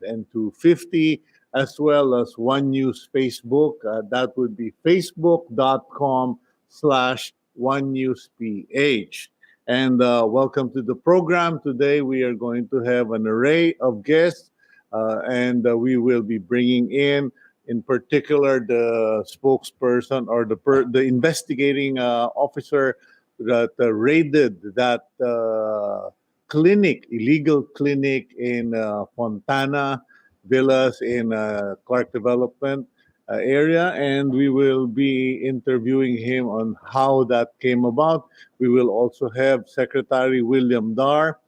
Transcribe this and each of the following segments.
and 250, as well as One News Facebook. That would be facebook.com/One News PH. And welcome to the program. Today we are going to have an array of guests, and we will be bringing in particular, the spokesperson or the investigating officer that raided that illegal clinic in Fontana Villas in Clark Development area, and we will be interviewing him on how that came about. We will also have Secretary William Dar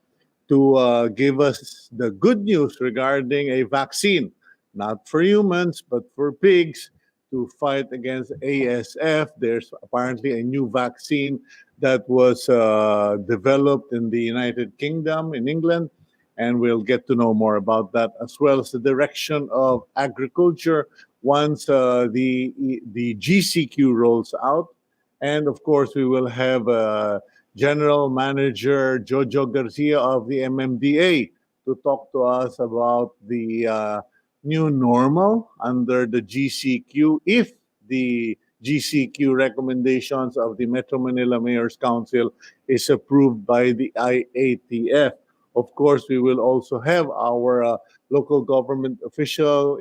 to give us the good news regarding a vaccine, not for humans, but for pigs, to fight against ASF. There's apparently a new vaccine that was developed in the United Kingdom, in England, and we'll get to know more about that, as well as the direction of agriculture once the GCQ rolls out. And of course, we will have General Manager Jojo Garcia of the MMDA to talk to us about the new normal under the GCQ, if the GCQ recommendations of the Metro Manila Mayor's Council is approved by the IATF. Of course, we will also have our local government official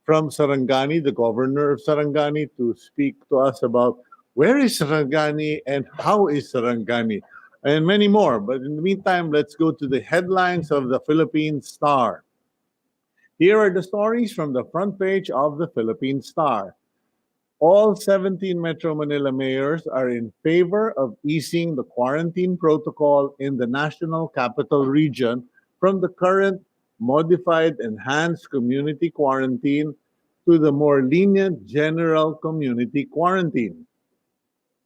from Sarangani, the governor of Sarangani, to speak to us about where is Sarangani and how is Sarangani, and many more. But in the meantime, let's go to the headlines of the Philippine Star. Here are the stories from the front page of the Philippine Star. All 17 Metro Manila mayors are in favor of easing the quarantine protocol in the National Capital Region from the current modified enhanced community quarantine to the more lenient general community quarantine.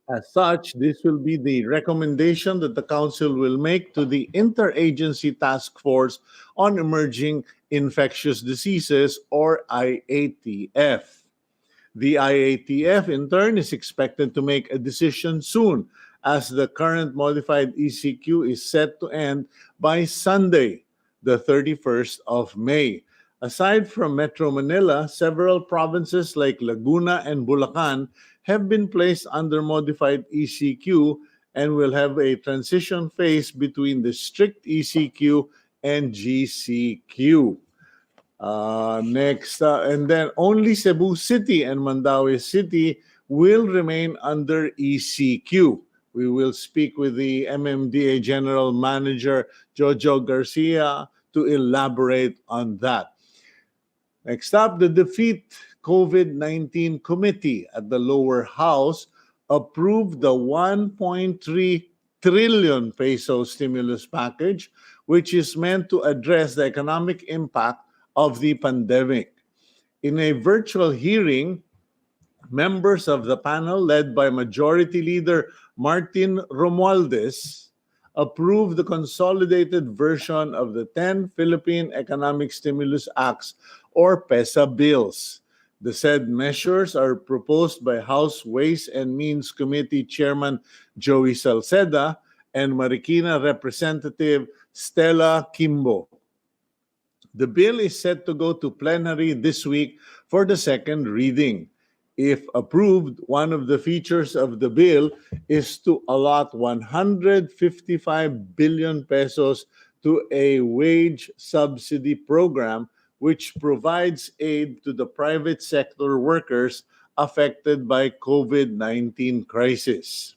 As such, this will be the recommendation that the Council will make to the Interagency Task Force on Emerging Infectious Diseases, or IATF. The IATF, in turn, is expected to make a decision soon, as the current modified ECQ is set to end by Sunday, the 31st of May. Aside from Metro Manila, several provinces like Laguna and Bulacan have been placed under modified ECQ and will have a transition phase between the strict ECQ and GCQ. And then only Cebu City and Mandaue City will remain under ECQ. We will speak with the MMDA General Manager Jojo Garcia to elaborate on that. Next up, the Defeat COVID-19 Committee at the lower house approved the 1.3 trillion peso stimulus package, which is meant to address the economic impact of the pandemic. In a virtual hearing, members of the panel, led by Majority Leader Martin Romualdez, approved the consolidated version of the 10 Philippine Economic Stimulus Acts, or PESA bills. The said measures are proposed by House Ways and Means Committee Chairman Joey Salceda and Marikina Representative Stella Kimbo. The bill is set to go to plenary this week for the second reading. If approved, one of the features of the bill is to allot 155 billion pesos to a wage subsidy program which provides aid to the private sector workers affected by COVID-19 crisis.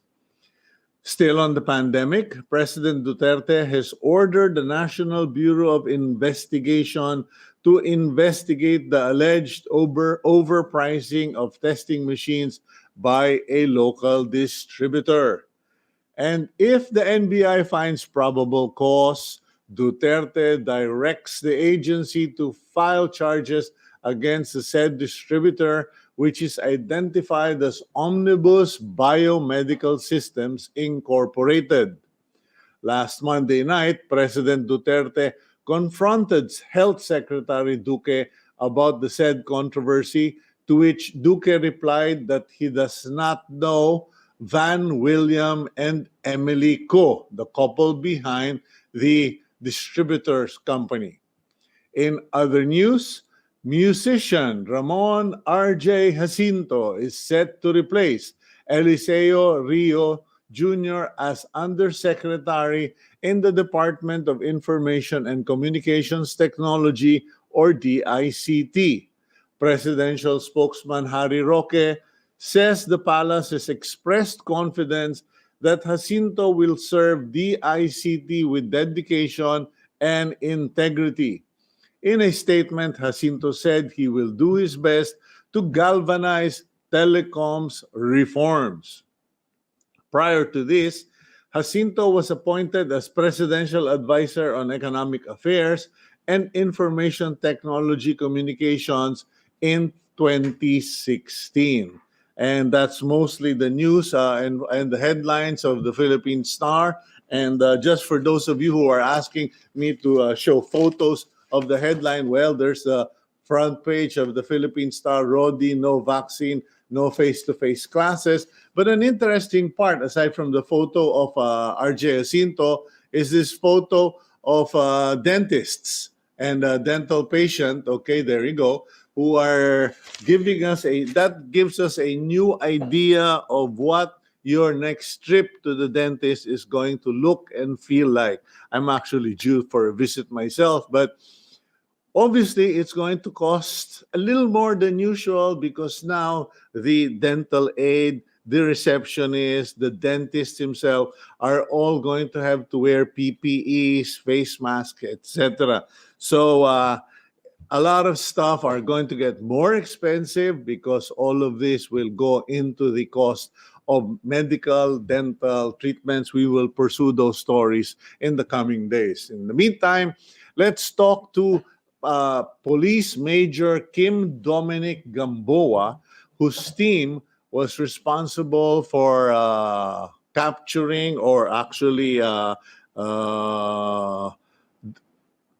Still on the pandemic, President Duterte has ordered the National Bureau of Investigation to investigate the alleged overpricing of testing machines by a local distributor. And if the NBI finds probable cause, Duterte directs the agency to file charges against the said distributor, which is identified as Omnibus Biomedical Systems Incorporated. Last Monday night, President Duterte confronted Health Secretary Duque about the said controversy, to which Duque replied that he does not know Van William and Emily Ko, the couple behind the distributor's company. In other news, musician Ramon R.J. Jacinto is set to replace Eliseo Rio Jr. as Undersecretary in the Department of Information and Communications Technology, or DICT. Presidential spokesman Harry Roque says the palace has expressed confidence that Jacinto will serve DICT with dedication and integrity. In a statement, Jacinto said he will do his best to galvanize telecoms reforms. Prior to this, Jacinto was appointed as Presidential Advisor on Economic Affairs and Information Technology Communications in 2016. And that's mostly the news and the headlines of the Philippine Star. And just for those of you who are asking me to show photos of the headline, well, there's the front page of the Philippine Star: Rodi, no vaccine, no face-to-face classes. But an interesting part, aside from the photo of RJ Jacinto, is this photo of dentists and a dental patient. Okay, there you go. Who are giving us that gives us a new idea of what your next trip to the dentist is going to look and feel like. I'm actually due for a visit myself, but obviously, it's going to cost a little more than usual because now the dental aide, the receptionist, the dentist himself are all going to have to wear PPEs, face masks, etc. So a lot of stuff are going to get more expensive because all of this will go into the cost of medical dental treatments. We will pursue those stories in the coming days. In the meantime, let's talk to Police Major Kim Dominic Gamboa, whose team was responsible for capturing or actually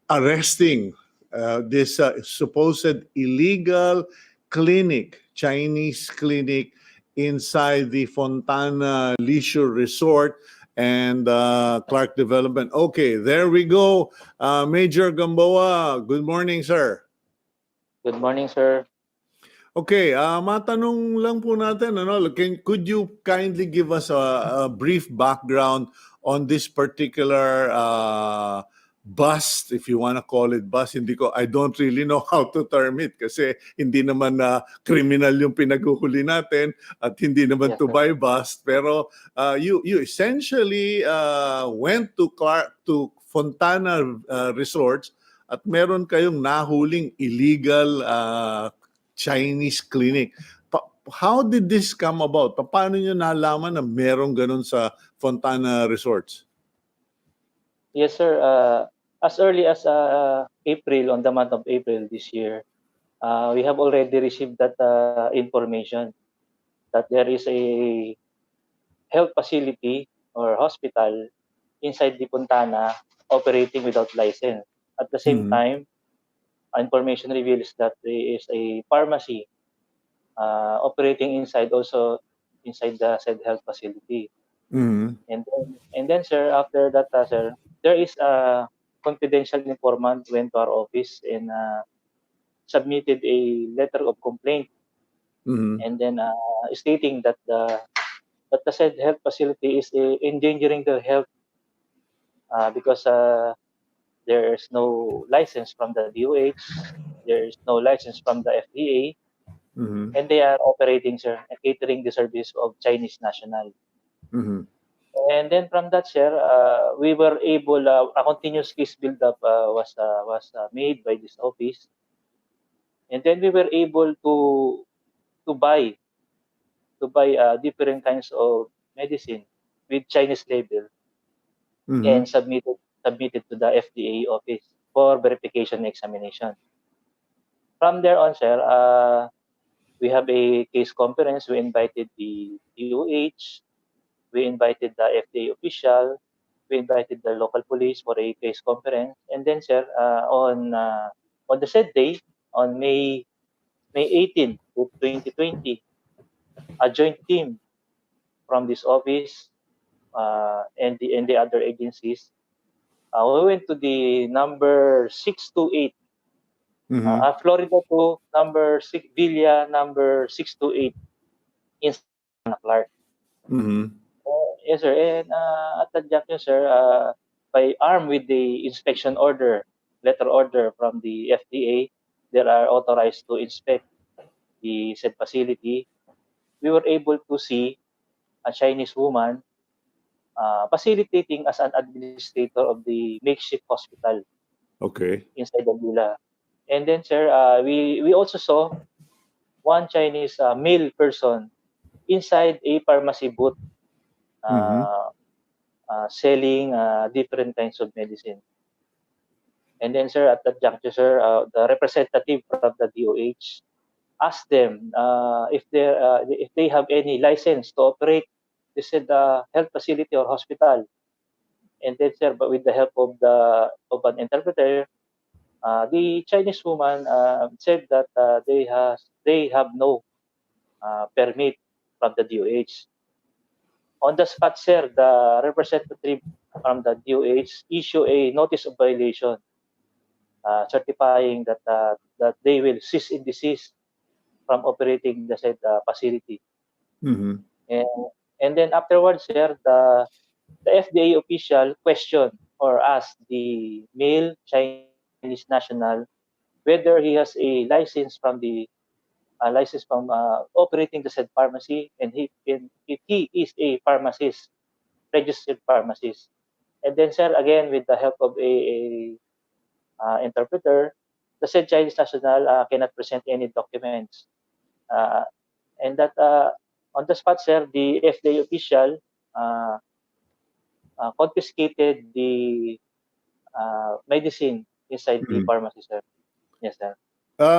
arresting this supposed illegal clinic, Chinese clinic, inside the Fontana Leisure Resort and Clark Development. Okay, there we go. Major Gamboa, good morning, sir. Good morning, sir. Okay, matanong lang po natin, could you kindly give us a brief background on this particular bust, if you want to call it bust? I don't really know how to term it kasi hindi naman na criminal yung pinaguhuli natin at hindi naman Yes, to sir. buy bust. Pero you essentially went to Fontana Resorts at meron kayong nahuling illegal Chinese clinic. How did this come about? Paano nyo nalaman na merong ganun sa Fontana Resorts? Yes, sir. As early as April, on the month of April this year, we have already received that information that there is a health facility or hospital inside the Puntana operating without license. At the same Mhm. time, information reveals that there is a pharmacy operating also inside the said health facility. Mhm. And then, sir, after that, sir, there is a confidential informant went to our office and submitted a letter of complaint, Mhm. and then stating that the said health facility is endangering their health because there is no license from the DOH, there is no license from the FDA, Mhm. and they are operating, sir, and catering the service of Chinese national. Mhm. And then from that, sir, we were able, a continuous case build-up was made by this office, and then we were able to buy different kinds of medicine with Chinese label and Mhm. submitted to the FDA office for verification and examination. From there on, sir, we have a case conference. We invited the DOH, we invited the FDA official, we invited the local police for a case conference, and then, sir, on the said day, on May 18 of 2020, a joint team from this office and the other agencies, we went to the number 628 Florida 2, number 6, Villa, number 628 in Santa Clark. Yes, sir. And at that junction, sir, by armed with the inspection order, letter order from the FDA, they are authorized to inspect the said facility. We were able to see a Chinese woman facilitating as an administrator of the makeshift hospital Okay. inside the villa. And then, sir, we also saw one Chinese male person inside a pharmacy booth Mm-hmm. uh, selling different kinds of medicine. And then, sir, at that juncture, sir, the representative from the DOH asked them if they have any license to operate this health facility or hospital. And then, sir, but with the help of an interpreter, the Chinese woman said that they have no permit from the DOH. On the spot, sir, the representative from the DOH issue a notice of violation, certifying that they will cease and desist from operating the said facility. Mm-hmm. And and then afterwards, sir, the FDA official questioned or asked the male Chinese national whether he has a license from operating the said pharmacy, and if he is a pharmacist, registered pharmacist. And then, sir, again with the help of a interpreter, the said Chinese national cannot present any documents. Uh, and that on the spot, sir, the FDA official uh, confiscated the medicine inside the pharmacy, sir. Yes, sir.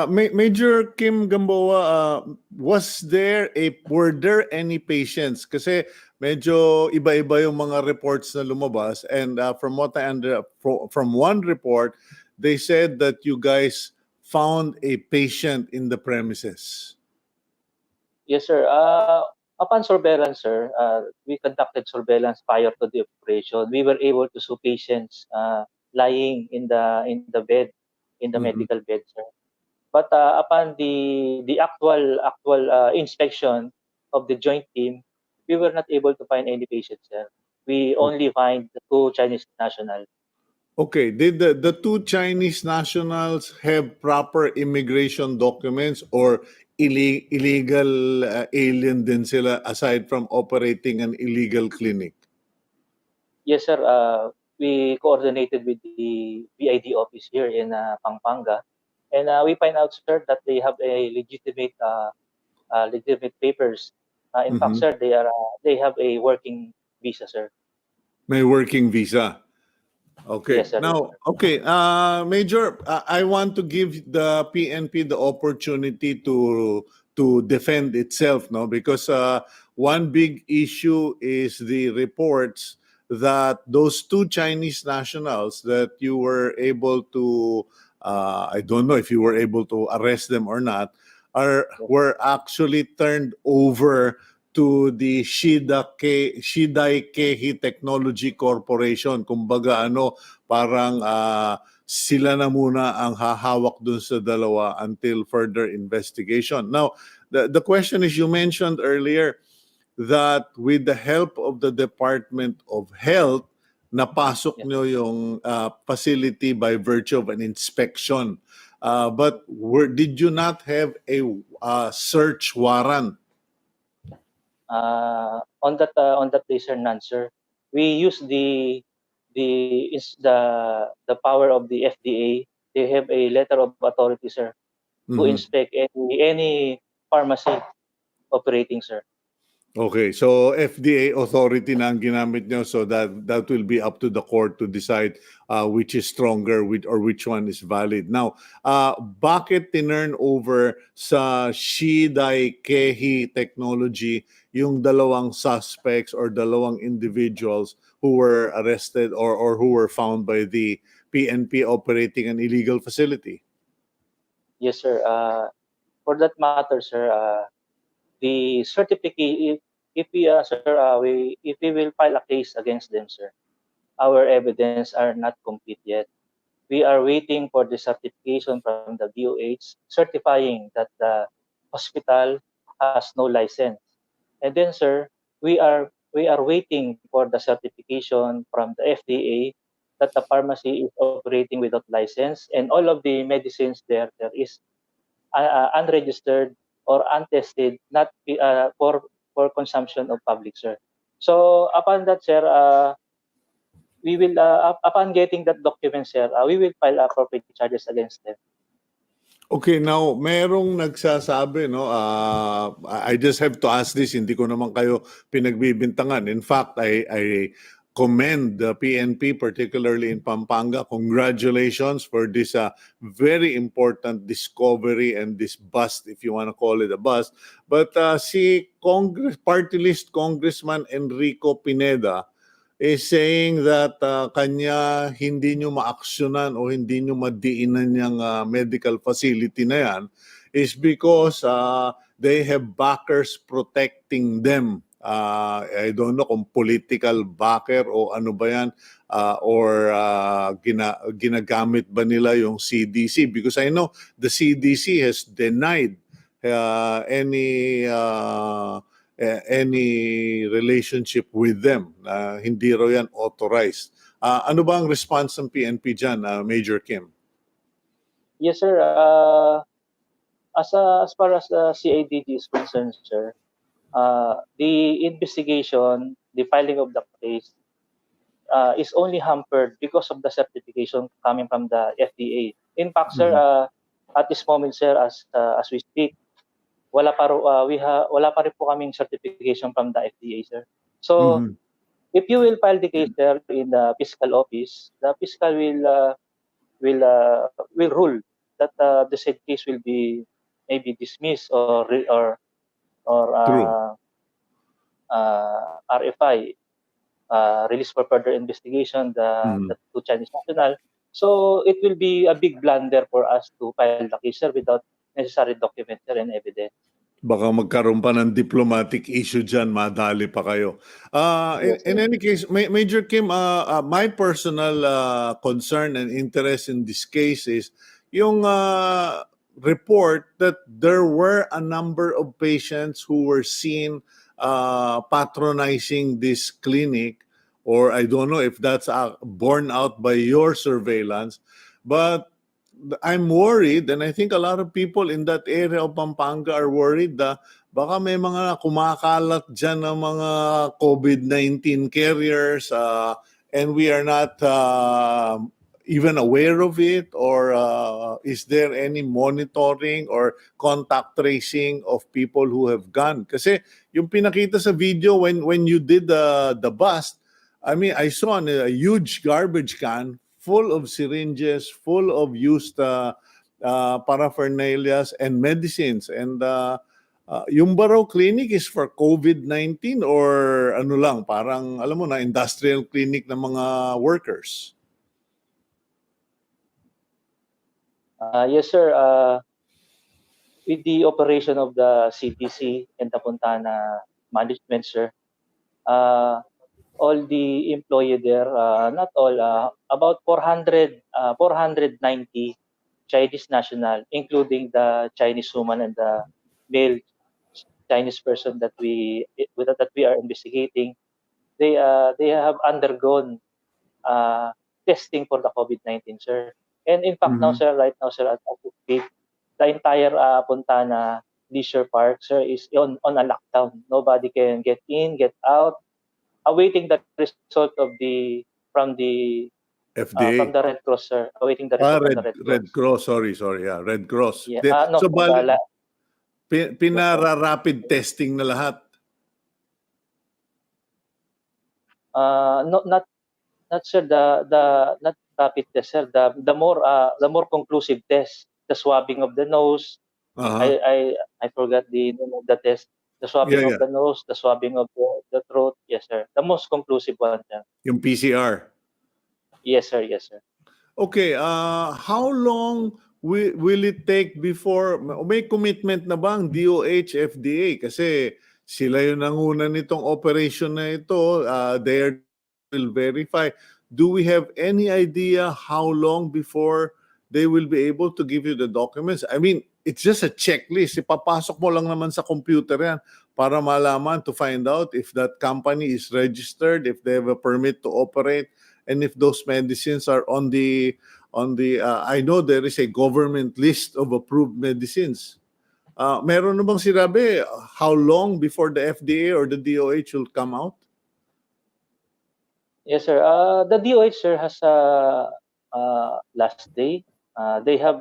Major Kim Gamboa, were there any patients? Kasi medyo iba-iba yung mga reports na lumabas, and from what I from one report, they said that you guys found a patient in the premises. Yes, sir. Upon surveillance, sir, we conducted surveillance prior to the operation. We were able to see patients lying in the bed, in the Mhm. medical bed, sir. But upon the actual inspection of the joint team, we were not able to find any patients, sir. We only find the two Chinese nationals. Okay, did the two Chinese nationals have proper immigration documents, or illegal alien din sila aside from operating an illegal clinic? Yes, sir. We coordinated with the BID office here in Pampanga, and we find out, sir, that they have a legitimate papers. In fact, Mhm. sir, they have a working visa, sir. May working visa. Yes, Okay. sir. Yes, Now, sir. okay, Major, I want to give the PNP the opportunity to defend itself, no, because one big issue is the reports that those two Chinese nationals that you were able to, I don't know if you were able to arrest them or not, Yes, were actually turned over to the Shidai Kehi Technology Corporation. Kumbaga ano, parang sila na muna ang hahawak dun sa dalawa until further investigation. Now, the question is, you mentioned earlier that with the help of the Department of Health, napasok yes, nyo yung facility by virtue of an inspection. But did you not have a search warrant? on that day, sir, none, sir. We use the power of the FDA. They have a letter of authority, sir, to Mhm. inspect any pharmacy operating, sir. Okay, so FDA authority na ang ginamit nyo, so that will be up to the court to decide which is stronger or which one is valid. Now, bakit tinurn over sa Shidai Kehi Technology yung dalawang suspects or dalawang individuals who were arrested or who were found by the PNP operating an illegal facility? Yes, sir. For that matter, sir, the certificate, if we, sir, if we will file a case against them, sir, our evidence are not complete yet. we are waiting for the certification from the DOH certifying that the hospital has no license. And then, sir, we are waiting for the certification from the FDA that the pharmacy is operating without license, and all of the medicines there is unregistered or untested, not for consumption of public, sir. So upon that, sir, we will upon getting that document, sir, we will file appropriate charges against them. Okay, now merong nagsasabi, no, I just have to ask this, hindi ko naman kayo pinagbibintangan. In fact, I commend the PNP, particularly in Pampanga. Congratulations for this very important discovery and this bust, if you want to call it a bust. But si Party List Congressman Enrico Pineda is saying that kanya hindi nyo maaksyonan o hindi nyo madiinan yung medical facility na yan is because they have backers protecting them. I don't know kung political backer o ano ba yan, or ginagamit ba nila yung CDC, because I know the CDC has denied any relationship with them. Hindi raw yan authorized. Ano ba ang response ng PNP dyan, Major Kim? Yes, sir. As far as the CADG is concerned, sir, the investigation, the filing of the case, is only hampered because of the certification coming from the FDA. In fact, sir, at this moment, sir, as we speak, wala pa rin po kaming certification from the FDA, sir. So, if you will file the case, sir, in the fiscal office, the fiscal will rule that the said case will be maybe dismissed or RFI, released for further investigation to Chinese national. So it will be a big blunder for us to file the case, sir, without necessary documents and evidence. Baka magkaroon pa ng diplomatic issue dyan, madali pa kayo. In any case, Major Kim, my personal concern and interest in this case is yung report that there were a number of patients who were seen patronizing this clinic, or I don't know if that's borne out by your surveillance, but I'm worried, and I think a lot of people in that area of Pampanga are worried that baka may mga kumakalat dyan ng mga COVID-19 carriers, and we are not even aware of it, or is there any monitoring or contact tracing of people who have gone? Kasi yung pinakita sa video when you did the bust, I mean, I saw a huge garbage can full of syringes, full of used paraphernalias and medicines. And yung Barao Clinic is for COVID-19 or ano lang, parang alam mo na, industrial clinic ng mga workers? Yes, sir. With the operation of the CDC and the Fontana management, sir, all the employee there, not all, about 490 Chinese national, including the Chinese woman and the male Chinese person that we are investigating, they have undergone testing for the COVID-19, sir. And in fact, right now, sir, at the entire Fontana Leisure Park, sir, is on a lockdown. Nobody can get in, get out, awaiting the result from the FDA. From the Red Cross, sir. Awaiting the result from the Red Cross. Red Cross, sorry, yeah, Red Cross. Yeah. No, so pinara-rapid testing na lahat? No, not sir, not rapid test, sir. The more conclusive test, the swabbing of the nose. I forgot the name of the test. The swabbing of the nose, the swabbing of the throat. Yes, sir. The most conclusive one, sir. Yung PCR? Yes, sir. Yes, sir. Okay, how long will it take before may commitment na ba ang DOH, FDA? Kasi sila yung nanguna nitong operation na ito. They will verify. do we have any idea how long before they will be able to give you the documents? I mean, it's just a checklist. Ipapasok mo lang naman sa computer yan para malaman to find out if that company is registered, if they have a permit to operate, and if those medicines are on the I know there is a government list of approved medicines. Meron na bang sinabi how long before the FDA or the DOH will come out? Yes, sir. The DOH, sir, has last day. They have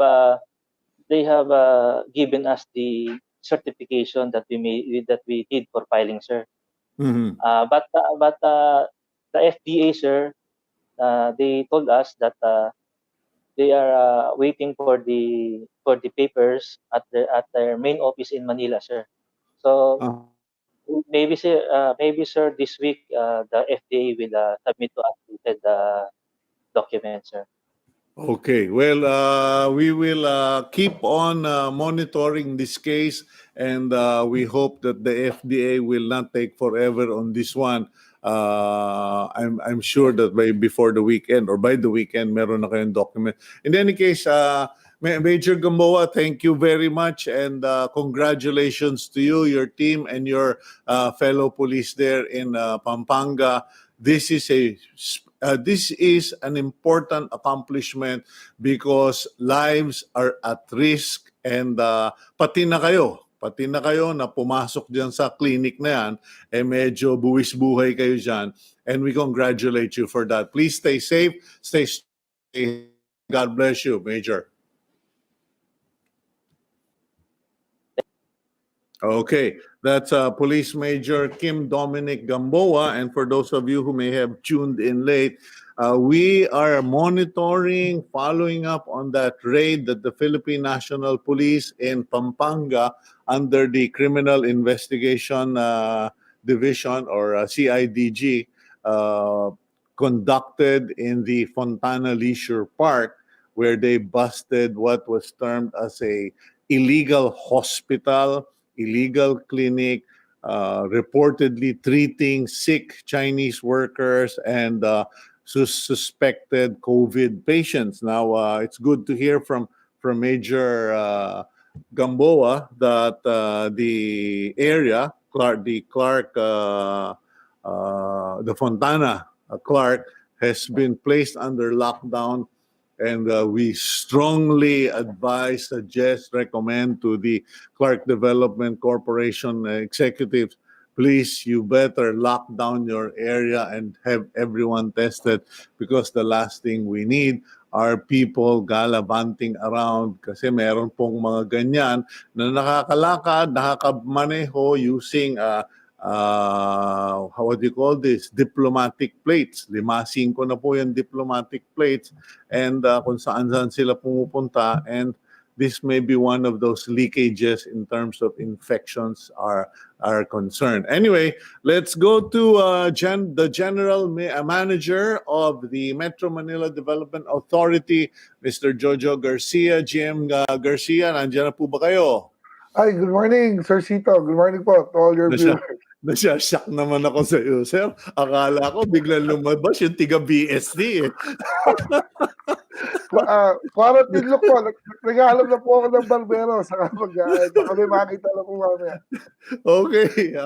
given us the certification that we did for filing, sir. Mhm. But the FDA, sir, they told us that they are waiting for the papers at their main office in Manila, sir. So Ah. maybe sir, this week the FDA will submit to us the documents, sir. Okay. Well, we will keep on monitoring this case, and we hope that the FDA will not take forever on this one. I'm sure that before the weekend or by the weekend, meron na kayong document. In any case, Major Gamboa, thank you very much, and congratulations to you, your team, and your fellow police there in Pampanga. This is an important accomplishment because lives are at risk, and pati na kayo na pumasok diyan sa clinic na yan, medyo buwis buhay kayo diyan, and we congratulate you for that. Please stay safe, stay God bless you, Major. Okay, that's Police Major Kim Dominic Gamboa. And for those of you who may have tuned in late, we are monitoring, following up on that raid that the Philippine National Police in Pampanga under the Criminal Investigation Division or CIDG conducted in the Fontana Leisure Park, where they busted what was termed as a illegal hospital, illegal clinic, reportedly treating sick Chinese workers and suspected COVID patients. Now, it's good to hear from Major Gamboa that the area, the Fontana Clark, has been placed under lockdown, and we strongly advise, suggest, recommend to the Clark Development Corporation executives, please, you better lock down your area and have everyone tested, because the last thing we need are people gallivanting around, kasi meron pong mga ganyan na nakakalakad, nakakamaneho using what do you call this? Diplomatic plates. 5-5 na po yung diplomatic plates, and kung saan-saan sila pumupunta, and this may be one of those leakages in terms of infections are concerned. Anyway, let's go to the General Manager of the Metro Manila Development Authority, Mr. Jojo Garcia. GM Garcia, nandiyan na po ba kayo? Hi, good morning, Sir Sito. Good morning po to all your viewers. Nasya-shock naman ako sa iyo, sir. Akala ko biglang lumabas yung tiga-BSD eh. Quarantine look po. Nag-aalam na po ako ng barbero. Saka baka may makita na po mamaya. Okay.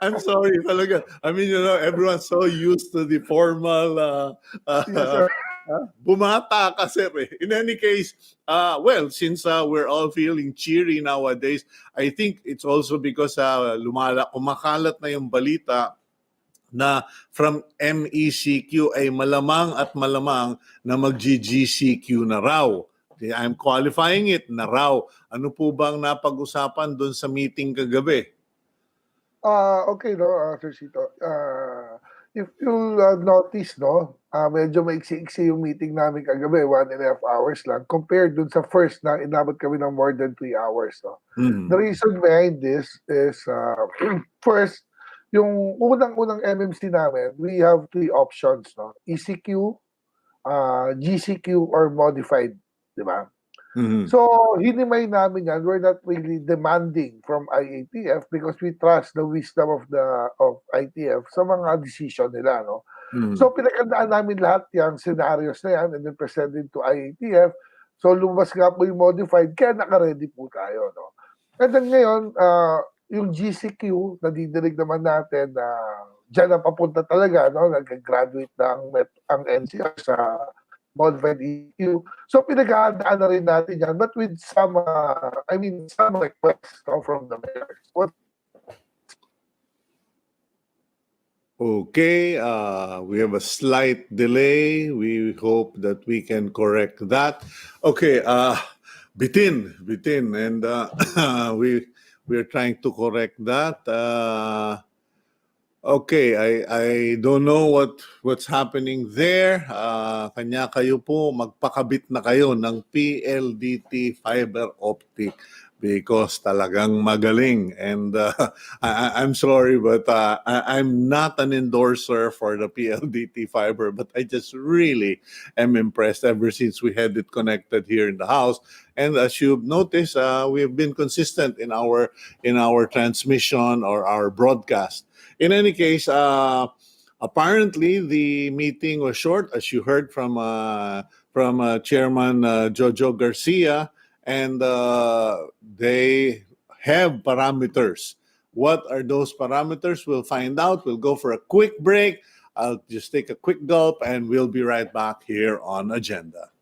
I'm sorry talaga. I mean, everyone's so used to the formal Yes, sir. bumata ka, sir. In any case, well, since we're all feeling cheery nowadays, I think it's also because kumakalat na yung balita na from MECQ ay malamang at malamang na mag-GCQ na raw. I'm qualifying it na raw. Ano po bang napag-usapan doon sa meeting kagabi? Okay, no, Sir Sito. If you'll notice, no, medyo maiksi-iksi yung meeting namin kagabi, 1.5 hours lang, compared dun sa first na inabot kami ng more than 3 hours. No? The reason behind this is, first, yung unang-unang MMC namin, we have 3 options, no? ECQ, GCQ, or modified, di ba? Mhm. So, hinimay namin yan. We're not really demanding from IATF because we trust the wisdom of ITF sa mga decision nila, no? Mhm. So, pinaghandaan namin lahat yung scenarios na yan and then presented to IATF. So, lumabas nga po yung modified, kaya naka-ready po tayo, no? And then ngayon, yung GCQ, nadidinig naman natin na dyan na papunta talaga, no? Nag-graduate na ang NCR sa modified EQ. So, pinaghahandaan na rin natin yan, but with some, some requests, no, from the mayors. Okay, we have a slight delay. We hope that we can correct that. Okay, Bitin, and we're trying to correct that. Okay, I don't know what's happening there. Kanya kayo po magpakabit na kayo ng PLDT fiber optic because talagang magaling. And I'm sorry, but I'm not an endorser for the PLDT fiber, but I just really am impressed ever since we had it connected here in the house. And as you've noticed, we have been consistent in our transmission or our broadcast. In any case, apparently the meeting was short, as you heard from Chairman Jojo Garcia, and they have parameters. What are those parameters? We'll find out. We'll go for a quick break. I'll just take a quick gulp, and we'll be right back here on Agenda.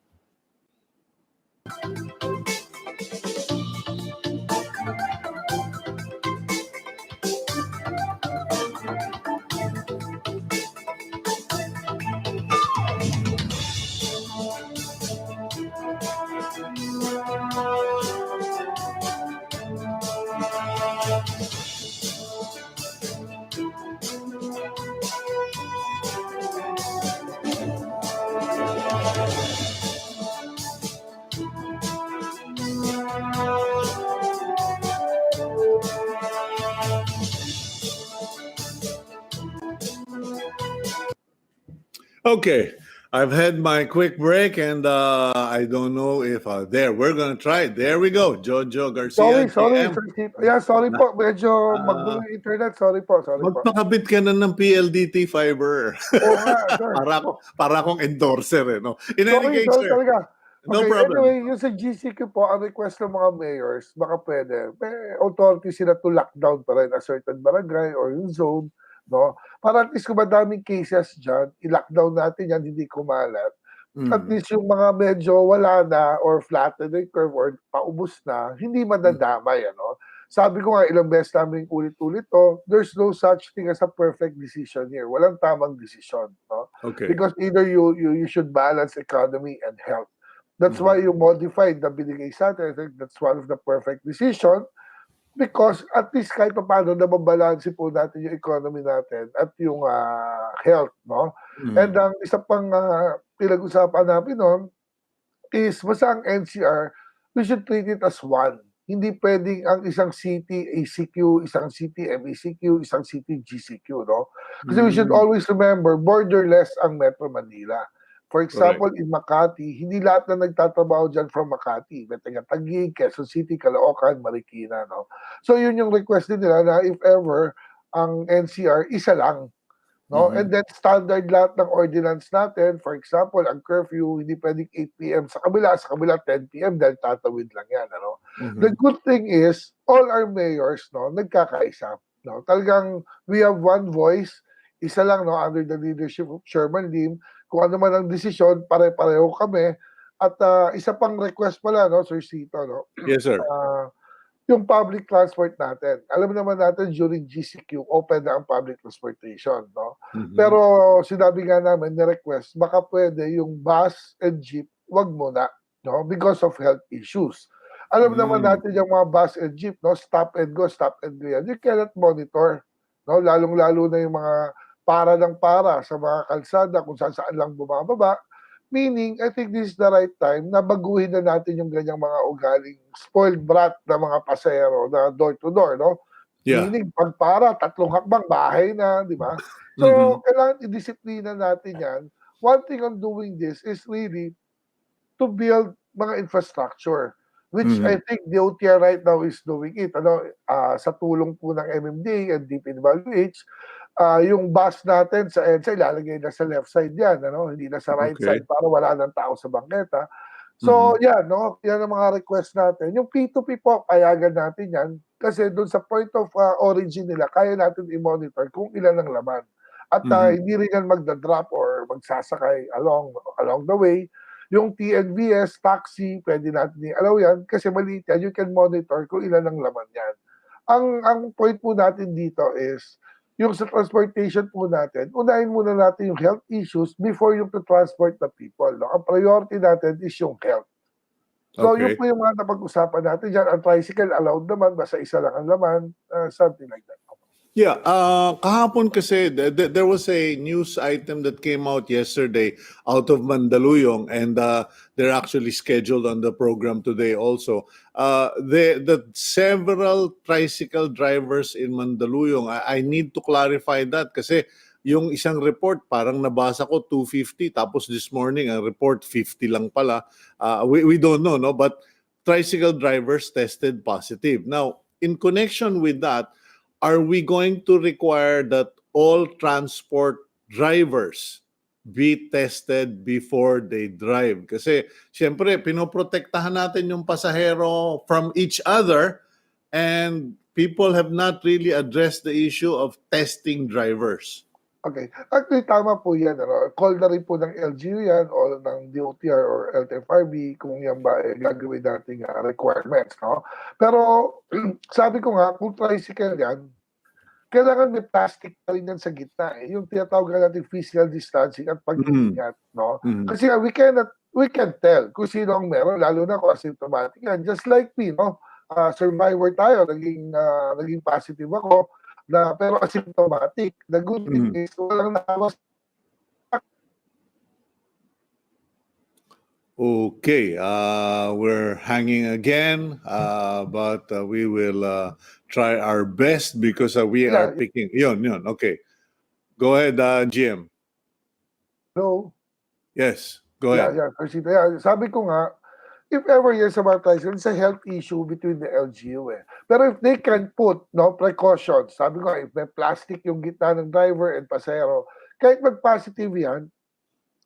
Okay, I've had my quick break, and I don't know if there we're gonna try it. There we go, Jojo Garcia, Sorry, GM. Sir Tito. Yeah, sorry po. Medyo magulo yung internet. Sorry po. Magpakabit ka na ng PLDT fiber. Oo nga, sir. para akong endorser, eh, no? In any case, Sorry sir, talaga. no Okay, problem. anyway, yung sa GCQ po, ang request ng mga mayors, baka pwede, may authority sila to lockdown pa rin a certain barangay or yung zone, no? Para at least kung madaming cases dyan, i-lockdown natin yan, hindi kumalat. At least yung mga medyo wala na or flattened the curve or paubos na, hindi madadamay, ano? Sabi ko nga, ilang beses namin ulit-ulit to, there's no such thing as a perfect decision here. Walang tamang decision, no? Okay. Because either you should balance economy and health. That's why you modified the binigay sa atin. I think that's one of the perfect decision because at least kahit pa paano nababalanse po natin yung economy natin at yung health, no? And ang isa pang pinag-usapan namin noon is basta ang NCR, we should treat it as one. Hindi pwedeng ang isang city ACQ, isang city MECQ, isang city GCQ, no? Kasi we should always remember, borderless ang Metro Manila. For example, in Makati, hindi lahat na nagtatrabaho dyan from Makati. May taga-Taguig, Quezon City, Caloocan, Marikina, no? So yun yung request din nila na if ever, ang NCR, isa lang. No? And then standard lahat ng ordinance natin, for example, ang curfew, hindi pwedeng 8 p.m. sa kabila 10 p.m. dahil tatawid lang yan. Ano? The good thing is, all our mayors, no, nagkakaisa. No? Talagang we have one voice, isa lang, no, under the leadership of Chairman Lim. Kung ano man ang desisyon, pare-pareho kami. At isa pang request pala, no, Sir Sito, no? Yes, sir. Yung public transport natin. Alam naman natin during GCQ, open na ang public transportation, no? Pero sinabi nga namin, ni-request, baka pwede yung bus and jeep, wag muna, no? Because of health issues. Alam naman natin yung mga bus and jeep, no? Stop and go yan. You cannot monitor, no? Lalong-lalo na yung mga para sa mga kalsada kung saan lang bumababa. Meaning, I think this is the right time na baguhin na natin yung ganyang mga ugaling spoiled brat na mga pasahero na door-to-door, no? Yeah. Meaning, pag para, 3 hakbang, bahay na, di ba? So, kailangan i-disiplina natin yan. One thing on doing this is really to build mga infrastructure, which I think the OTR right now is doing it. Sa tulong po ng MMDA and DPWH, yung bus natin sa EDSA ilalagay na sa left side yan, hindi na sa right Okay. side para wala ng tao sa bangketa. So, yan ang mga request natin. Yung P2P po, payagan natin yan kasi doon sa point of origin nila, kaya natin i-monitor kung ilan ang laman. At hindi rin yan magda-drop or magsasakay along the way. Yung TNVS, taxi, pwede natin i-allow yan kasi maliit yan. You can monitor kung ilan ang laman yan. Ang point po natin dito is, yung sa transportation po natin, unahin muna natin yung health issues before yung to transport the people. Ang priority natin is yung health. So, yun po yung mga napag-usapan natin dyan. Ang tricycle allowed naman, basta isa lang ang laman, something like that. Yeah, kahapon kasi there was a news item that came out yesterday out of Mandaluyong, and they're actually scheduled on the program today also. The several tricycle drivers in Mandaluyong, I need to clarify that kasi yung isang report parang nabasa ko 250, tapos this morning ang report 50 lang pala. We don't know, no, but tricycle drivers tested positive. Now, in connection with that, are we going to require that all transport drivers be tested before they drive? Kasi siyempre, pinoprotektahan natin yung pasahero from each other, and people have not really addressed the issue of testing drivers. Okay. Actually, tama po yan. Call na rin po ng LGU yan o ng DOTR or LTFRB kung yan ba gagawin nating requirements. No? Pero sabi ko nga, kung tricycle yan, kailangan may plastic pa rin yan sa gitna. Yung tinatawag natin physical distancing at pag-ingat. No? Kasi we can tell kung sino ang meron, lalo na kung asymptomatic yan. Just like me, no? Survivor tayo, naging positive ako, pero asymptomatic. The good thing is, walang nakawas. Okay, we're hanging again, but we will try our best because we are picking. Yun. Okay. Go ahead, GM. No. Yes, go ahead. Yeah. Sabi ko nga, if ever yes about tricycle, it's a health issue between the LGU. Pero if they can put precautions, sabi ko, if may plastic yung gitna ng driver and pasero, kahit mag-positive yan,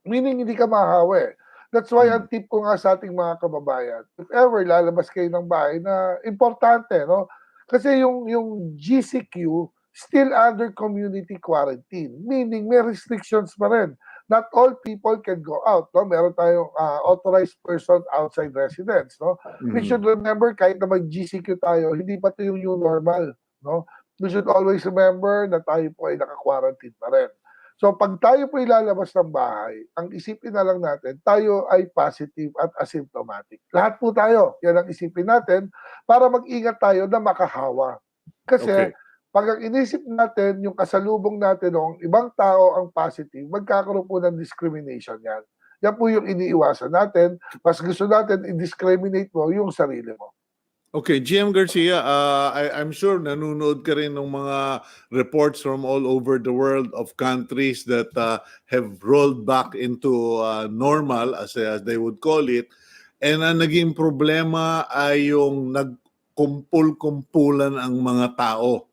meaning hindi ka mahawa. That's why ang tip ko nga sa ating mga kababayan, if ever lalabas kayo ng bahay na importante, no? Kasi yung GCQ still under community quarantine, meaning may restrictions pa rin. Not all people can go out, no? Meron tayong authorized person outside residence, no? We should remember, kahit na mag-GCQ tayo, hindi pa ito yung new normal, no? We should always remember na tayo po ay naka-quarantine pa rin. So, pag tayo po ilalabas ng bahay, ang isipin na lang natin, tayo ay positive at asymptomatic. Lahat po tayo, yan ang isipin natin para mag-ingat tayo na makahawa. Kasi, pag ang inisip natin, yung kasalubong natin o ang ibang tao ang positive, magkakaroon po ng discrimination yan. Yan po yung iniiwasan natin. Mas gusto natin i-discriminate mo yung sarili mo. Okay, GM Garcia, I'm sure nanonood ka rin ng mga reports from all over the world of countries that have rolled back into normal, as they would call it. And ang naging problema ay yung nagkumpul-kumpulan ang mga tao.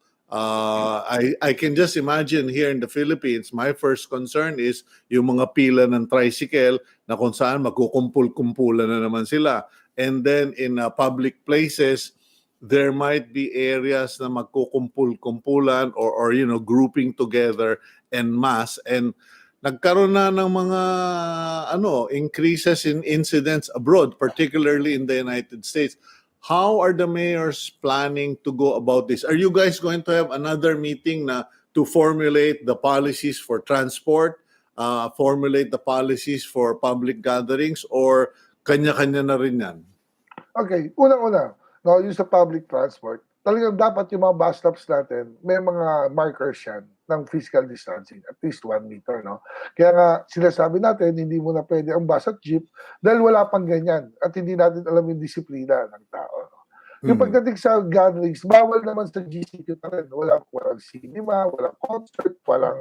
I can just imagine here in the Philippines, my first concern is yung mga pila ng tricycle na kung saan magkukumpul-kumpulan na naman sila. And then in public places, there might be areas na magkukumpul-kumpulan or grouping together en masse. And nagkaroon na ng mga increases in incidents abroad, particularly in the United States. How are the mayors planning to go about this? Are you guys going to have another meeting to formulate the policies for transport, formulate the policies for public gatherings, or kanya-kanya na rin yan? Okay, unang-una, yung sa public transport, talagang dapat yung mga bus stops natin, may mga markers yan ng physical distancing, at least 1 meter, no? Kaya nga, sinasabi natin, hindi mo na pwede ang bus at jeep dahil wala pang ganyan at hindi natin alam yung disiplina ng tao. No? Yung pagdating sa gatherings, bawal naman sa GCQ na rin. Walang cinema, walang concert, walang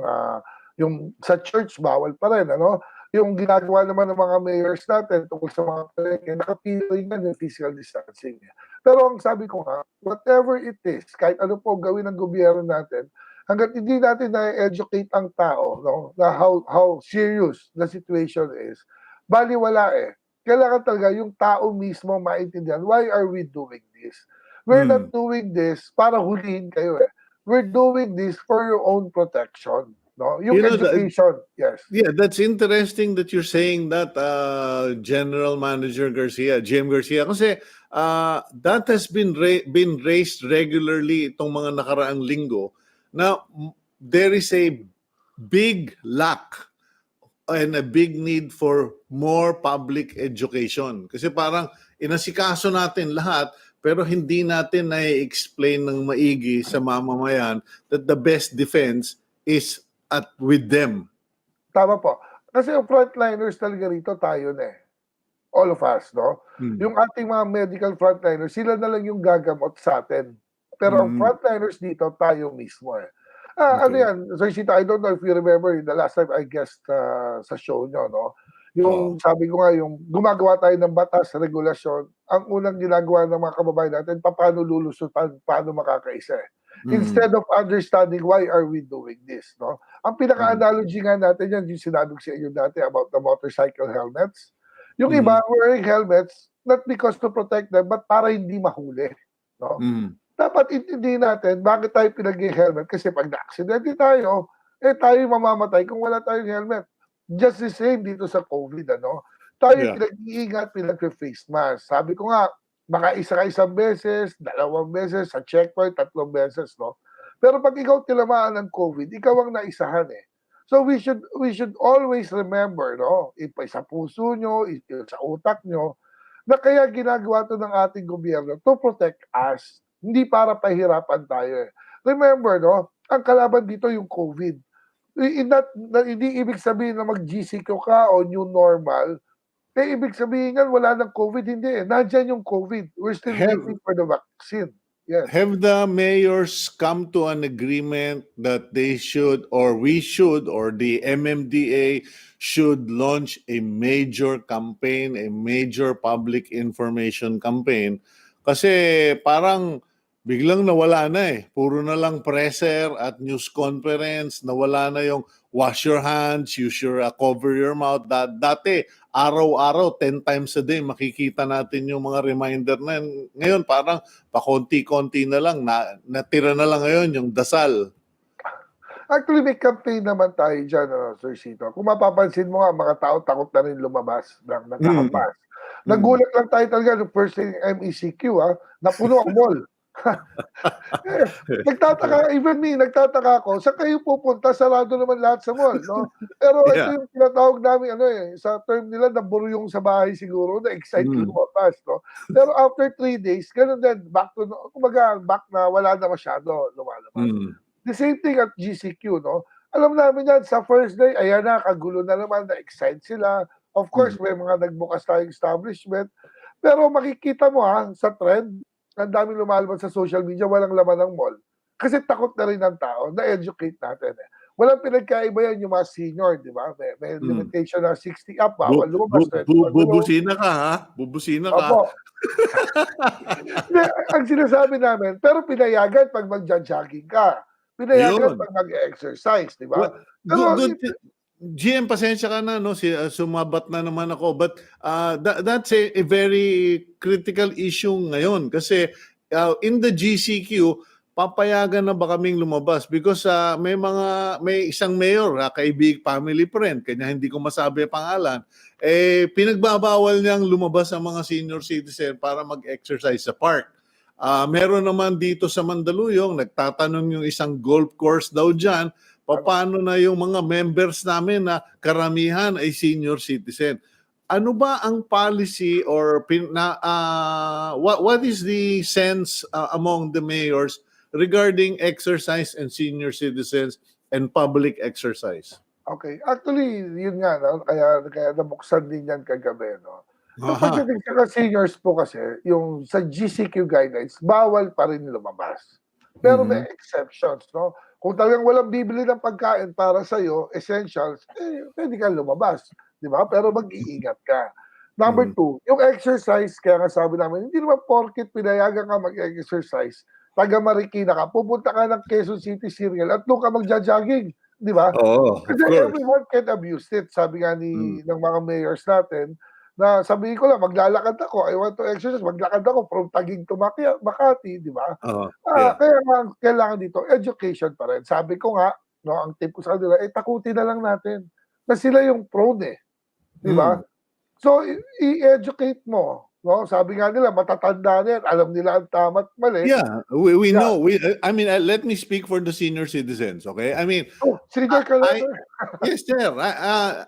yung sa church, bawal pa rin, ano? yung ginagawa naman ng mga mayors natin tungkol sa mga palengke, nakapili rin yan yung physical distancing. Pero ang sabi ko nga, whatever it is, kahit ano po gawin ng gobyerno natin, hangga't hindi natin na-educate ang tao, no, na how serious the situation is, baliwala eh. Kailangan talaga yung tao mismo maintindihan, why are we doing this? We're not doing this para hulihin kayo eh. We're doing this for your own protection. No? Yung You know, education, yes. Yeah, that's interesting that you're saying that, General Manager Garcia, GM Garcia, kasi that has been raised regularly itong mga nakaraang linggo na there is a big lack and a big need for more public education. Kasi parang inasikaso natin lahat pero hindi natin na-explain ng maigi sa mamamayan that the best defense is with them. Tama po. Kasi yung frontliners talaga rito tayo na eh. All of us, no? Yung ating mga medical frontliners, sila na lang yung gagamot sa atin. Pero ang frontliners dito, tayo mismo eh. Ano yan, Sir Sita, I don't know if you remember the last time I guest sa show nyo, no? Yung sabi ko nga, yung gumagawa tayo ng batas, regulasyon, ang unang ginagawa ng mga kababayan natin, paano lulusutan, paano makakaisa eh. Instead of understanding why are we doing this, no? Ang pinaka-analogy nga natin yan, yung sinabi ko sa inyo dati about the motorcycle helmets. Yung iba wearing helmets, not because to protect them, but para hindi mahuli, no? Dapat intindihin natin bakit tayo pinag-helmet kasi pag na-accidente tayo, tayo mamamatay kung wala tayong helmet. Just the same dito sa COVID, ano? Tayo pinag-iingat, pinag-face mask. Sabi ko nga, makaisa ka isang beses, 2 beses, sa checkpoint, 3 beses, no? Pero pag ikaw tilamaan ng COVID, ikaw ang naisahan eh. So we should always remember, no? Sa puso nyo, sa utak nyo, na kaya ginagawa to ng ating gobyerno to protect us. Hindi para pahirapan tayo eh. Remember, no? Ang kalaban dito yung COVID. Hindi ibig sabihin na mag-GCQ ka o new normal. Ibig sabihin yan, wala ng COVID. Hindi eh. Nandyan yung COVID. We're still waiting for the vaccine. Yes. Have the mayors come to an agreement that they should, or we should, or the MMDA should launch a major campaign, a major public information campaign? Kasi parang biglang nawala na eh. Puro na lang presser at news conference. Nawala na yung wash your hands, cover your mouth. Dati, araw-araw, 10 times a day, makikita natin yung mga reminder na yun. Ngayon, parang pakonti-konti na lang. Natira na lang ngayon yung dasal. Actually, may campaign naman tayo dyan, Sir Sito. Kung mapapansin mo nga, mga tao takot na rin lumabas ng nakahampas. Nagulat lang tayo talaga ng first MECQ, napuno ang mall. Nagtataka, even me, nagtataka ako, saan kayo pupunta? Sarado naman lahat sa mall, no? Pero ito yung tinatawag namin, sa term nila, naburyong sa bahay siguro, na-excite lumabas, no? Pero after 3 days, ganun din, back na wala na masyado lumalabas. The same thing at GCQ, no? Alam namin yan, sa first day, ayan na, kagulo na naman, na-excite sila. Of course, may mga nagbukas tayong establishment. Pero makikita mo sa trend, ang daming lumalabas sa social media, walang laman ng mall. Kasi takot na rin ng tao, na-educate natin. Walang pinagkaiba yan yung mga senior, di ba? May limitation na 60 up, bawal lumabas. Bubusina ka, ha? Bubusina ka. Opo. Ang sinasabi namin, pero pinayagan pag mag-jogging ka. Pinayagan pag mag-exercise, di ba? GM, pasensya ka na, no? Sumabat na naman ako. But that's a very critical issue ngayon. Kasi in the GCQ, papayagan na ba kaming lumabas? Because may isang mayor, family friend, kanya hindi ko masabi ang pangalan, pinagbabawal niyang lumabas ang mga senior citizen para mag-exercise sa park. Meron naman dito sa Mandaluyong, nagtatanong yung isang golf course daw dyan, paano na yung mga members namin na karamihan ay senior citizen. Ano ba ang policy or what is the sense among the mayors regarding exercise and senior citizens and public exercise? Okay. Actually, yun nga, no? Kaya nabuksan din yan kagabi, no? So, pagdating sa seniors po kasi, yung sa GCQ guidelines, bawal pa rin lumabas. Pero may exceptions, no? Kung talagang walang bibili ng pagkain para sa'yo, essentials, pwede kang lumabas. di ba? Pero mag-iingat ka. Number Mhm. 2, yung exercise, kaya nga sabi namin, hindi naman porket pinayagan ka mag-exercise, taga Marikina ka, pupunta ka ng Quezon City Circle at doon ka magja-jogging, di ba? Oo, of Kasi course. everyone can abuse it. Sabi nga Mm. ng mga mayors natin, na sabihin ko lang, maglalakad ako, I want to exercise, maglakad ako from Taguig to Makati, di ba? Oo, yeah. Kaya nga, kailangan dito, education pa rin. Sabi ko nga, no, ang tip ko sa kanila, takutin na lang natin. Na sila yung prone di ba? Mm. So, i-educate mo. No? Sabi nga nila, matatanda na yan, alam nila ang tama at mali. Yeah, we Yeah. know. I mean, let me speak for the senior citizens, okay? I mean, Oh, senior ka I, lang. yes, sir.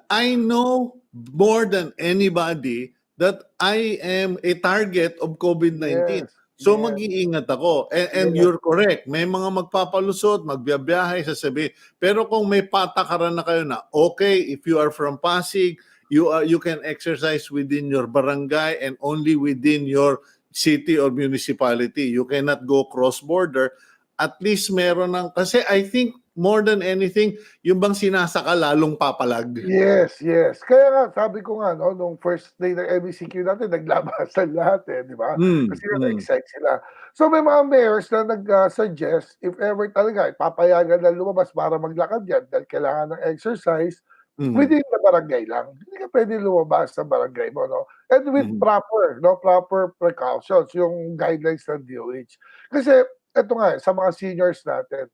I know more than anybody that I am a target of COVID-19. Yes. So Yes. mag-iingat ako. And Yes. you're correct. May mga magpapalusot, magbiyabiyahe, sasabihin. Pero kung may patakaran na kayo na, okay, if you are from Pasig, you can exercise within your barangay and only within your city or municipality. You cannot go cross-border. At least meron ng, kasi I think more than anything, yung bang sinasaka lalong papalag. Yes, yes. Kaya nga, sabi ko nga, no, nung first day ng MECQ natin, naglabasan lahat di ba? Kasi nga, na-excite sila. So, may mga mayors na nag-suggest, if ever talaga, papayagan na lumabas para maglakad yan dahil kailangan ng exercise, within the barangay lang. Hindi ka pwede lumabas sa barangay mo, no? And with proper precautions, yung guidelines ng DOH. Kasi, eto nga, sa mga seniors natin,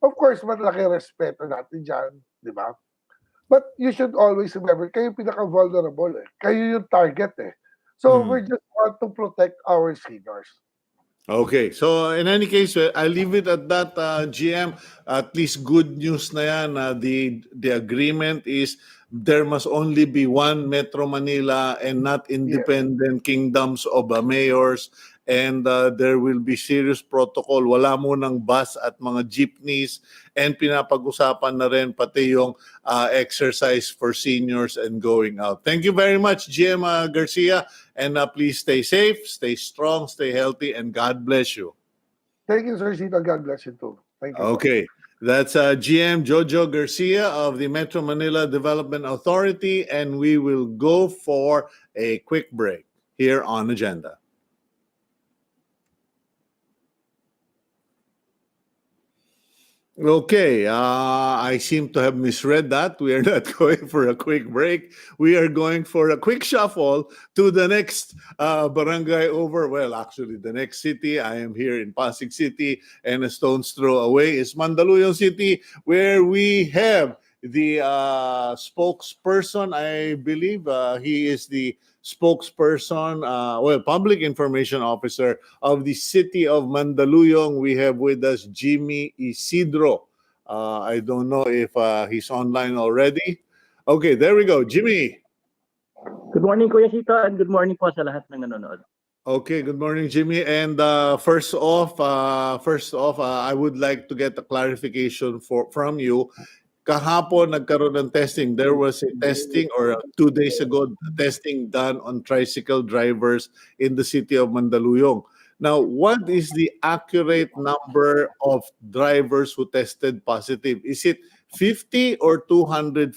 of course, malaki respeto natin dyan, di ba? But you should always remember, kayo yung pinaka-vulnerable Kayo yung target So, we just want to protect our seniors. Okay. So, in any case, I'll leave it at that, GM. At least good news na yan. The agreement is there must only be one Metro Manila and not independent kingdoms of mayors. And there will be serious protocol. Wala mo ng bus at mga jeepneys. And pinapag-usapan na rin pati yung exercise for seniors and going out. Thank you very much, GM Garcia. And please stay safe, stay strong, stay healthy, and God bless you. Thank you, Sir Sito. God bless you too. Thank you. Okay. That's GM Jojo Garcia of the Metro Manila Development Authority, and we will go for a quick break here on Agenda. Okay, I seem to have misread that. We are not going for a quick break. We are going for a quick shuffle to the next barangay over. Well, actually, the next city. I am here in Pasig City, and a stone's throw away is Mandaluyong City, where we have the spokesperson. I believe he is the spokesperson, public information officer of the city of Mandaluyong. We have with us Jimmy Isidro. I don't know if he's online already. Okay, there we go. Jimmy. Good morning, Kuya Sito, and good morning po sa lahat ng nanonood. Okay, good morning, Jimmy. And first off, I would like to get a clarification from you. Kahapon nagkaroon ng testing. There was a testing or 2 days ago, testing done on tricycle drivers in the city of Mandaluyong. Now, what is the accurate number of drivers who tested positive? Is it 50 or 250?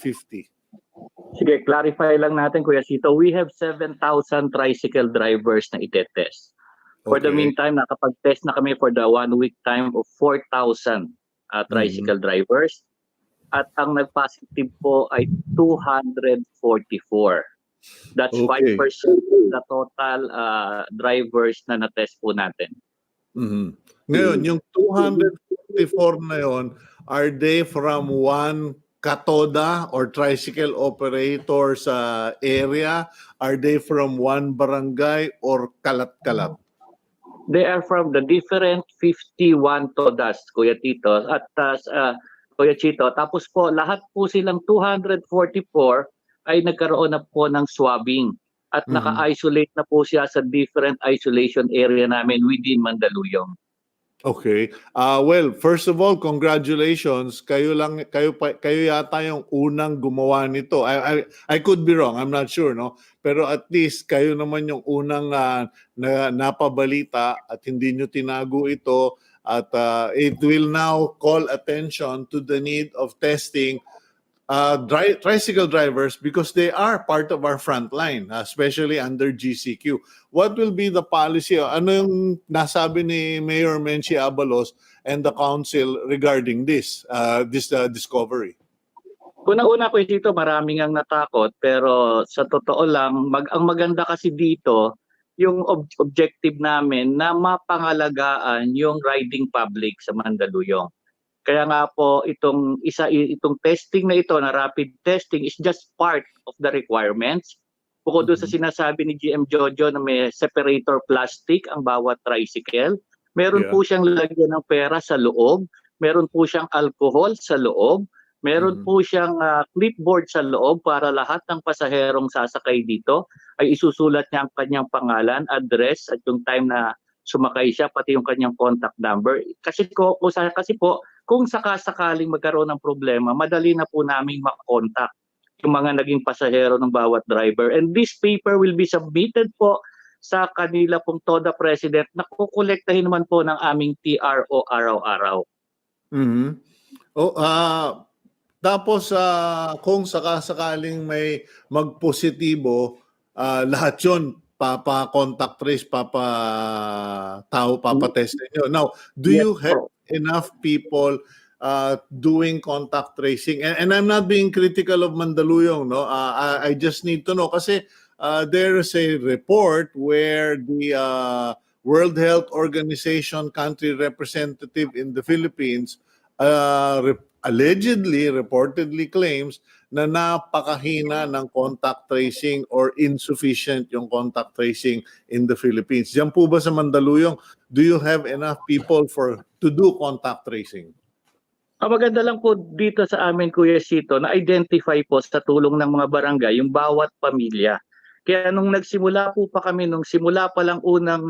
Sige, clarify lang natin, Kuya Sito. We have 7,000 tricycle drivers na itetest. For the meantime, nakapag-test na kami for the 1 week time of 4,000 tricycle drivers. At ang nag-positive po ay 244. That's 5% of the total drivers na na-test po natin. Ngayon, yung 244 na yon, are they from one katoda or tricycle operator sa area? Are they from one barangay or kalat-kalat? They are from the different 51 todas, Kuya Tito. At Kuya Chito, tapos po lahat po silang 244 ay nagkaroon na po ng swabbing at naka-isolate na po siya sa different isolation area namin within Mandaluyong. Okay. Well, first of all, congratulations. Kayo yata yung unang gumawa nito. I could be wrong. I'm not sure, no? Pero at least kayo naman yung unang napabalita at hindi nyo tinago ito. At it will now call attention to the need of testing tricycle drivers because they are part of our front line, especially under GCQ. What will be the policy? Ano yung nasabi ni Mayor Menchie Abalos and the council regarding this discovery? Unang-una po dito, maraming ang natakot, pero sa totoo lang, ang maganda kasi dito, yung objective namin na mapangalagaan yung riding public sa Mandaluyong. Kaya nga po itong testing na ito na rapid testing is just part of the requirements. Bukod doon sa sinasabi ni GM Jojo na may separator plastic ang bawat tricycle, meron po siyang lagyan ng pera sa loob, meron po siyang alcohol sa loob, meron po siyang clipboard sa loob para lahat ng pasaherong sasakay dito ay isusulat niya ang kanyang pangalan, address at yung time na sumakay siya, pati yung kanyang contact number. Kasi po kung sakasakaling magkaroon ng problema, madali na po namin makontak yung mga naging pasahero ng bawat driver. And this paper will be submitted po sa kanila pong TODA President na kukolektahin naman po ng aming TRO araw-araw. Tapos kung sakasakaling may magpositibo, lahat yun contact trace, papatest ninyo. Now, do you have enough people doing contact tracing? And I'm not being critical of Mandaluyong, no? I just need to know kasi there is a report where the World Health Organization country representative in the Philippines reportedly claims na napakahina ng contact tracing or insufficient yung contact tracing in the Philippines. Diyan po ba sa Mandaluyong, do you have enough people to do contact tracing? Ang maganda lang po dito sa amin, Kuya Sito, na-identify po sa tulong ng mga barangay yung bawat pamilya. Kaya nung nagsimula po pa kami, nung simula pa lang unang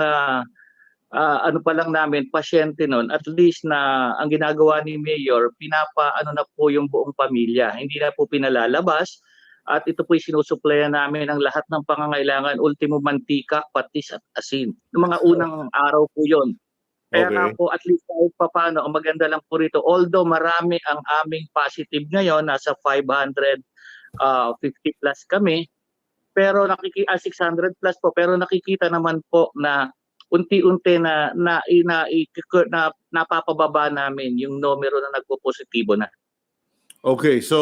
namin, pasyente nun, at least na ang ginagawa ni Mayor, na po yung buong pamilya. Hindi na po pinalalabas at ito po'y sinusuplayan namin ng lahat ng pangangailangan, ultimo mantika, patis at asin. Noong mga unang araw po yun. Kaya nga po, at least kahit papano, ang maganda lang po rito, although marami ang aming positive ngayon, nasa 550 plus kami, pero 600 plus po, pero nakikita naman po na unti-unti na napapababa namin yung numero na nagpo-positibo na. Okay, so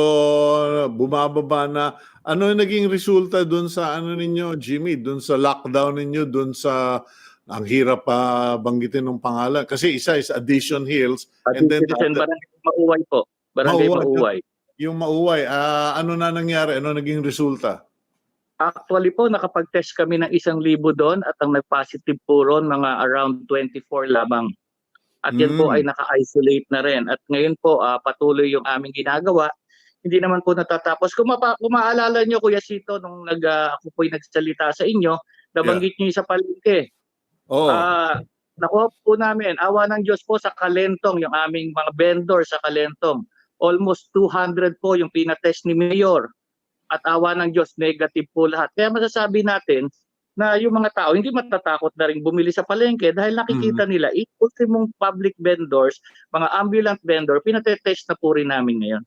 bumababa na. Ano naging resulta doon sa ninyo, Jimmy? Doon sa lockdown ninyo, doon sa ang hirap pa banggitin ng pangalan kasi isa is Addition Hills and then Barangay Mauway po. Barangay Mauway. Yung Mauway, ano na nangyari? Ano naging resulta? Actually po, nakapag-test kami ng 1,000 doon at ang nag-positive po ron mga around 24 lamang. At yan po ay naka-isolate na rin. At ngayon po, patuloy yung aming ginagawa. Hindi naman po natatapos. Kung maalala nyo, Kuya Sito, nung ako po'y nagsalita sa inyo, nabanggit nyo sa palengke. Nakuha po namin, awa ng Diyos po sa Kalentong, yung aming mga vendor sa Kalentong. Almost 200 po yung pinatest ni Mayor. At awa ng Diyos, negative po lahat. Kaya masasabi natin na yung mga tao hindi matatakot na rin bumili sa palengke dahil nakikita nila, ultimong public vendors, mga ambulant vendor, pinatest na po rin namin ngayon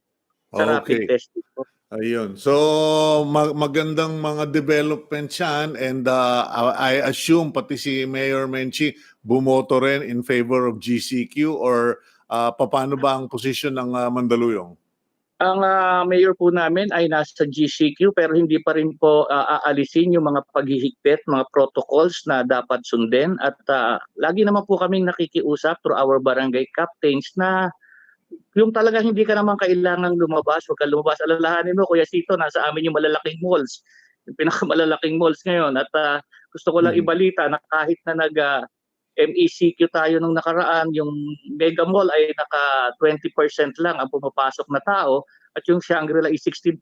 sa rapid testing po. Ayun. So, magandang mga development yan and I assume pati si Mayor Menchie bumoto rin in favor of GCQ or paano ba ang posisyon ng Mandaluyong? Ang mayor po namin ay nasa GCQ pero hindi pa rin po aalisin yung mga paghihigpit, mga protocols na dapat sundin at lagi naman po kaming nakikiusap through our barangay captains na yung talaga hindi ka naman kailangang lumabas, huwag ka lumabas. Alalahanin mo, Kuya Sito, nasa amin yung malalaking malls, yung pinakamalalaking malls ngayon at gusto ko lang ibalita na kahit na MECQ tayo nung nakaraan, yung Mega Mall ay naka 20% lang ang pumapasok na tao at yung Shangri-La ay 16%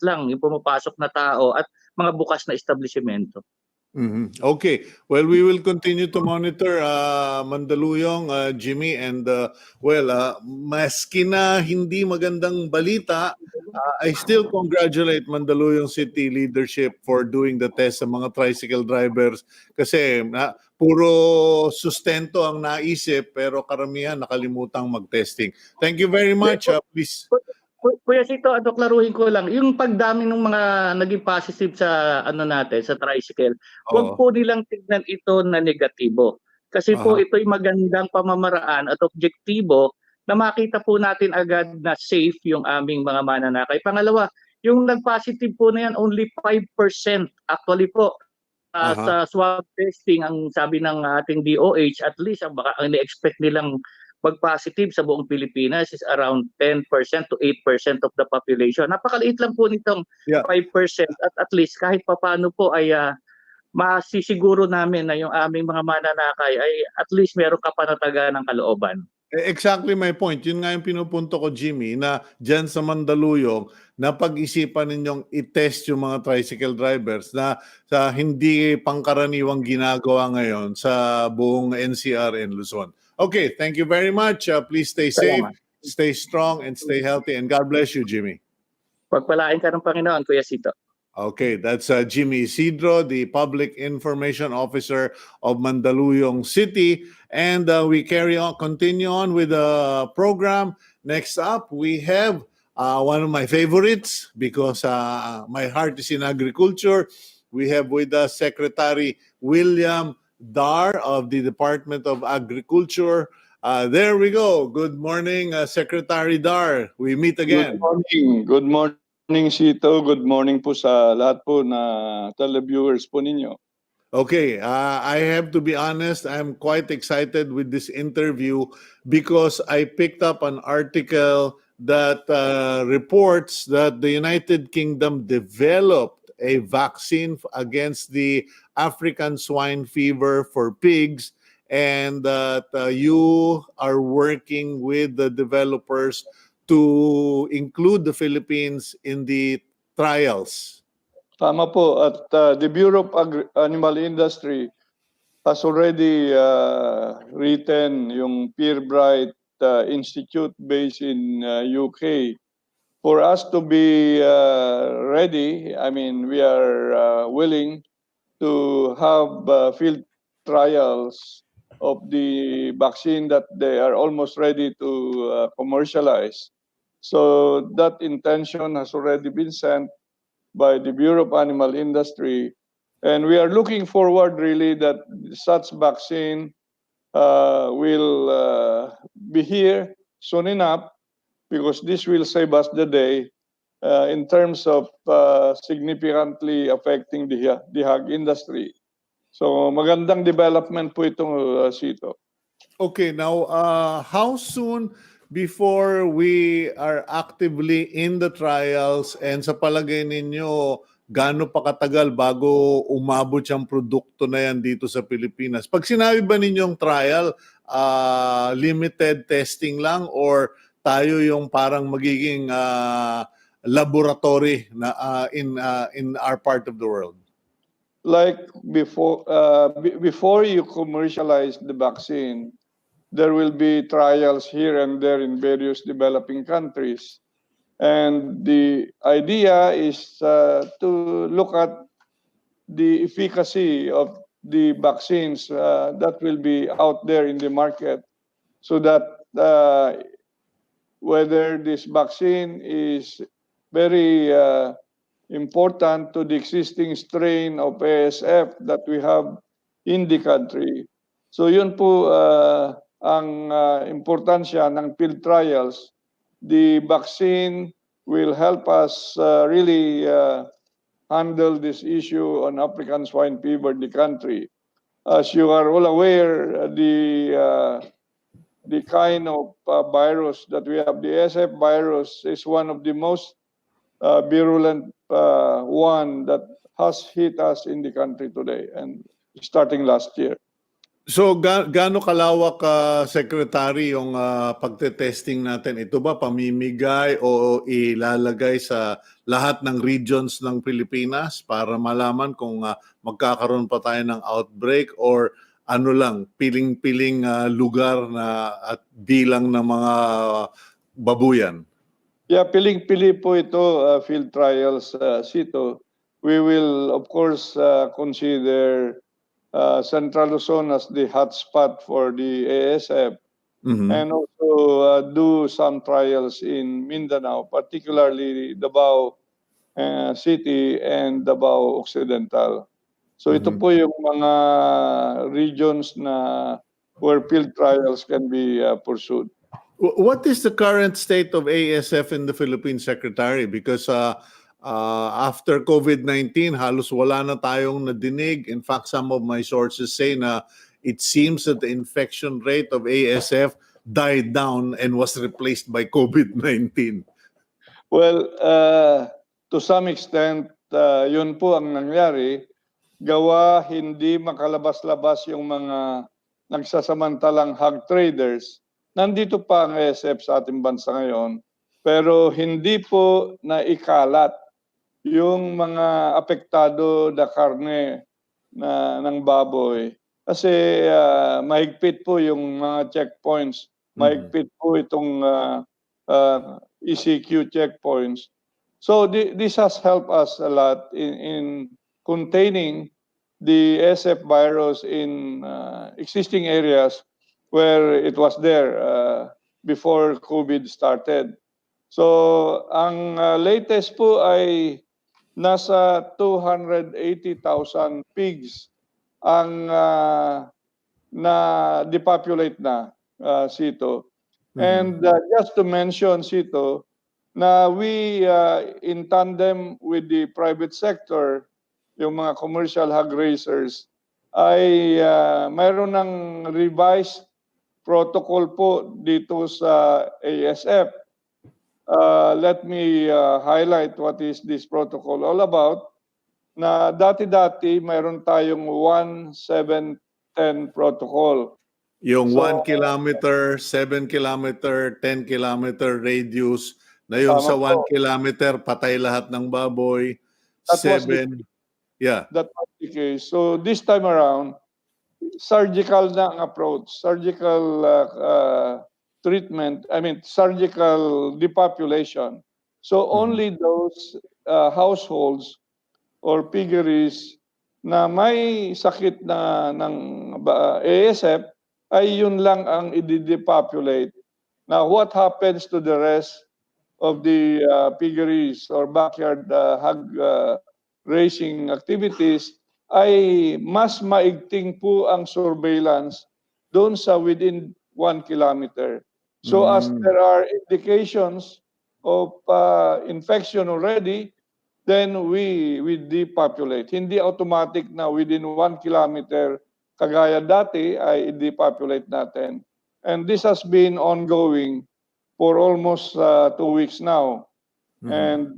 lang yung pumapasok na tao at mga bukas na establishmento. Okay. Well, we will continue to monitor Mandaluyong, Jimmy, and maski na hindi magandang balita, I still congratulate Mandaluyong City leadership for doing the test sa mga tricycle drivers kasi puro sustento ang naisip pero karamihan nakalimutang mag-testing. Thank you very much. Please. Kuya Sito, klaruhin ko lang, yung pagdami ng mga naging positive sa ano natin, sa tricycle, wag Oo. po nilang tignan ito na negatibo. Kasi po Aha. ito'y magandang pamamaraan at objektibo na makita po natin agad na safe yung aming mga mananakay. Pangalawa, yung nag-positive po na yan, only 5%. Actually po, Aha. sa swab testing, ang sabi ng ating DOH, at least ang baka ang expect nilang mag-positive sa buong Pilipinas is around 10% to 8% of the population. Napakaliit lang po nitong Yeah. 5% at least kahit papaano po ay masisiguro namin na yung aming mga mananakay ay at least meron kapanatagan ng kalooban. Exactly my point. Yun nga yung pinupunto ko, Jimmy, na dyan sa Mandaluyong, napag-isipan ninyong i-test yung mga tricycle drivers na sa hindi pangkaraniwang ginagawa ngayon sa buong NCR and Luzon. Okay, thank you very much. Please stay safe, Salamat. stay strong, and stay healthy. And God bless you, Jimmy. Pagpalain ka ng Panginoon, Kuya Sito. Okay, that's Jimmy Isidro, the Public Information Officer of Mandaluyong City. And we continue on with the program. Next up, we have one of my favorites because my heart is in agriculture. We have with us Secretary William Dar of the Department of Agriculture. There we go. Good morning, Secretary Dar. We meet again. Good morning. Good morning, Sito. Good morning po sa lahat po na televiewers po ninyo. Okay, I have to be honest, I'm quite excited with this interview because I picked up an article that reports that the United Kingdom developed a vaccine against the African swine fever for pigs, and that you are working with the developers to include the Philippines in the trials. Tama po. At the Bureau of Animal Industry has already written yung Peerbright Institute based in UK. For us to be ready, I mean, we are willing to have field trials of the vaccine that they are almost ready to commercialize. So that intention has already been sent by the Bureau of Animal Industry. And we are looking forward really that such vaccine will be here soon enough, because this will save us the day in terms of significantly affecting the hog industry. So magandang development po itong Sito. Okay, now how soon before we are actively in the trials, and sa palagay ninyo, gaano pa katagal bago umabot yung produkto na yan dito sa Pilipinas? Pag sinabi ba ninyong trial, limited testing lang or tayo yung parang magiging laboratory na in our part of the world? Like before you commercialize the vaccine, there will be trials here and there in various developing countries. And the idea is to look at the efficacy of the vaccines that will be out there in the market, so that whether this vaccine is very important to the existing strain of ASF that we have in the country. So yun po ang importansya ng field trials. The vaccine will help us really handle this issue on African swine fever in the country. As you are all aware, the kind of virus that we have, the ASF virus, is one of the most virulent one that has hit us in the country today and starting last year. So gaano kalawak, Secretary, yung pagte-testing natin? Ito ba pamimigay o ilalagay sa lahat ng regions ng Pilipinas para malaman kung magkakaroon pa tayo ng outbreak, or ano lang, piling-piling lugar na at bilang ng mga babuyan? Yeah, piling-pili po ito, field trials, Sito. We will, of course, consider Central Luzon as the hotspot for the ASF. Mhm. and also do some trials in Mindanao, particularly Davao City and Davao Occidental. So ito Mhm. po yung mga regions na where field trials can be pursued. What is the current state of ASF in the Philippines, Secretary? Because after COVID-19, halos wala na tayong nadinig. In fact, some of my sources say na it seems that the infection rate of ASF died down and was replaced by COVID-19. Well, to some extent, yun po ang nangyari. Gawa hindi makalabas-labas yung mga nagsasamantalang hog traders. Nandito pa ang ASF sa ating bansa ngayon, pero hindi po naikalat yung mga apektado na karne ng baboy. Kasi mahigpit po yung mga checkpoints, mahigpit po itong ECQ checkpoints. So this has helped us a lot in containing the SF virus in existing areas where it was there before COVID started. So ang latest po ay nasa 280,000 pigs ang na-depopulate na, Sito. And just to mention, Sito, na we in tandem with the private sector, yung mga commercial hog raisers, ay mayroon ng revised protocol po dito sa ASF. Let me highlight what is this protocol all about. Na dati-dati mayroon tayong 1-7-10 protocol. Yung So, 1 kilometer, 7 kilometer, 10 kilometer radius, na yung Tama sa 1 po. kilometer, patay lahat ng baboy. That was the- 7, yeah. That was the case. So this time around, surgical na ang approach, surgical treatment, surgical depopulation. So only those households or piggeries na may sakit na ng ASF ay yun lang ang i-depopulate. Now, what happens to the rest of the piggeries or backyard hog raising activities ay mas maigting po ang surveillance doon sa within 1 kilometer. So as there are indications of infection already, then we depopulate. Hindi automatic na within 1 kilometer kagaya dati ay i-depopulate natin. And this has been ongoing for almost 2 weeks now. And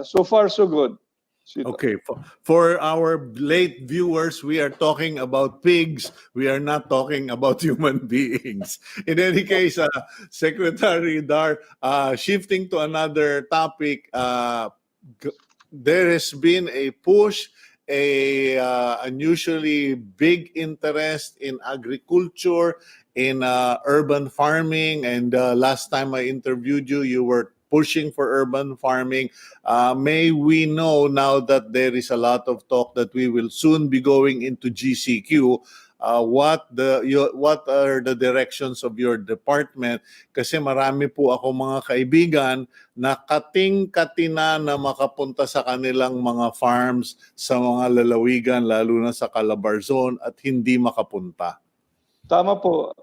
so far so good. Sito. Okay, for our late viewers, we are talking about pigs. We are not talking about human beings. In any case, Secretary Dar, shifting to another topic, there has been a push, unusually big interest in agriculture, in urban farming, and last time I interviewed you, you were pushing for urban farming. May we know now that there is a lot of talk that we will soon be going into GCQ, what are the directions of your department? Kasi marami po ako mga kaibigan na kating-katina na makapunta sa kanilang mga farms sa mga lalawigan, lalo na sa Calabarzon, at hindi makapunta. Tama po.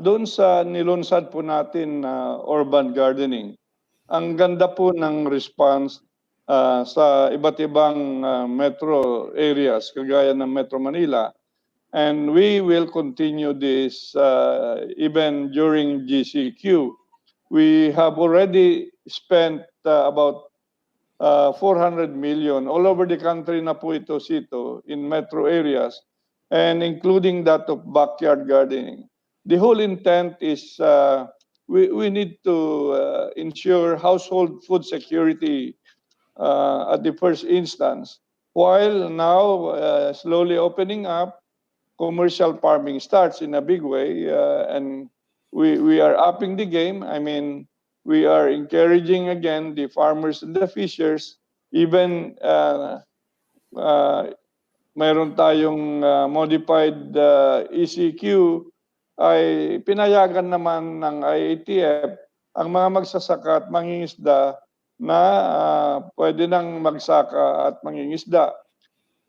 Doon sa nilunsad po natin urban gardening, ang ganda po ng response sa iba't ibang metro areas kagaya ng Metro Manila. And we will continue this even during GCQ. We have already spent about 400 million all over the country na po ito, Sito, in metro areas, and including that of backyard gardening. The whole intent is we need to ensure household food security at the first instance, while now slowly opening up, commercial farming starts in a big way, and we are upping the game. I mean, we are encouraging again the farmers and the fishers, even mayroon tayong modified ECQ ay pinayagan naman ng IATF ang mga magsasaka at mangingisda na pwede nang magsaka at mangingisda.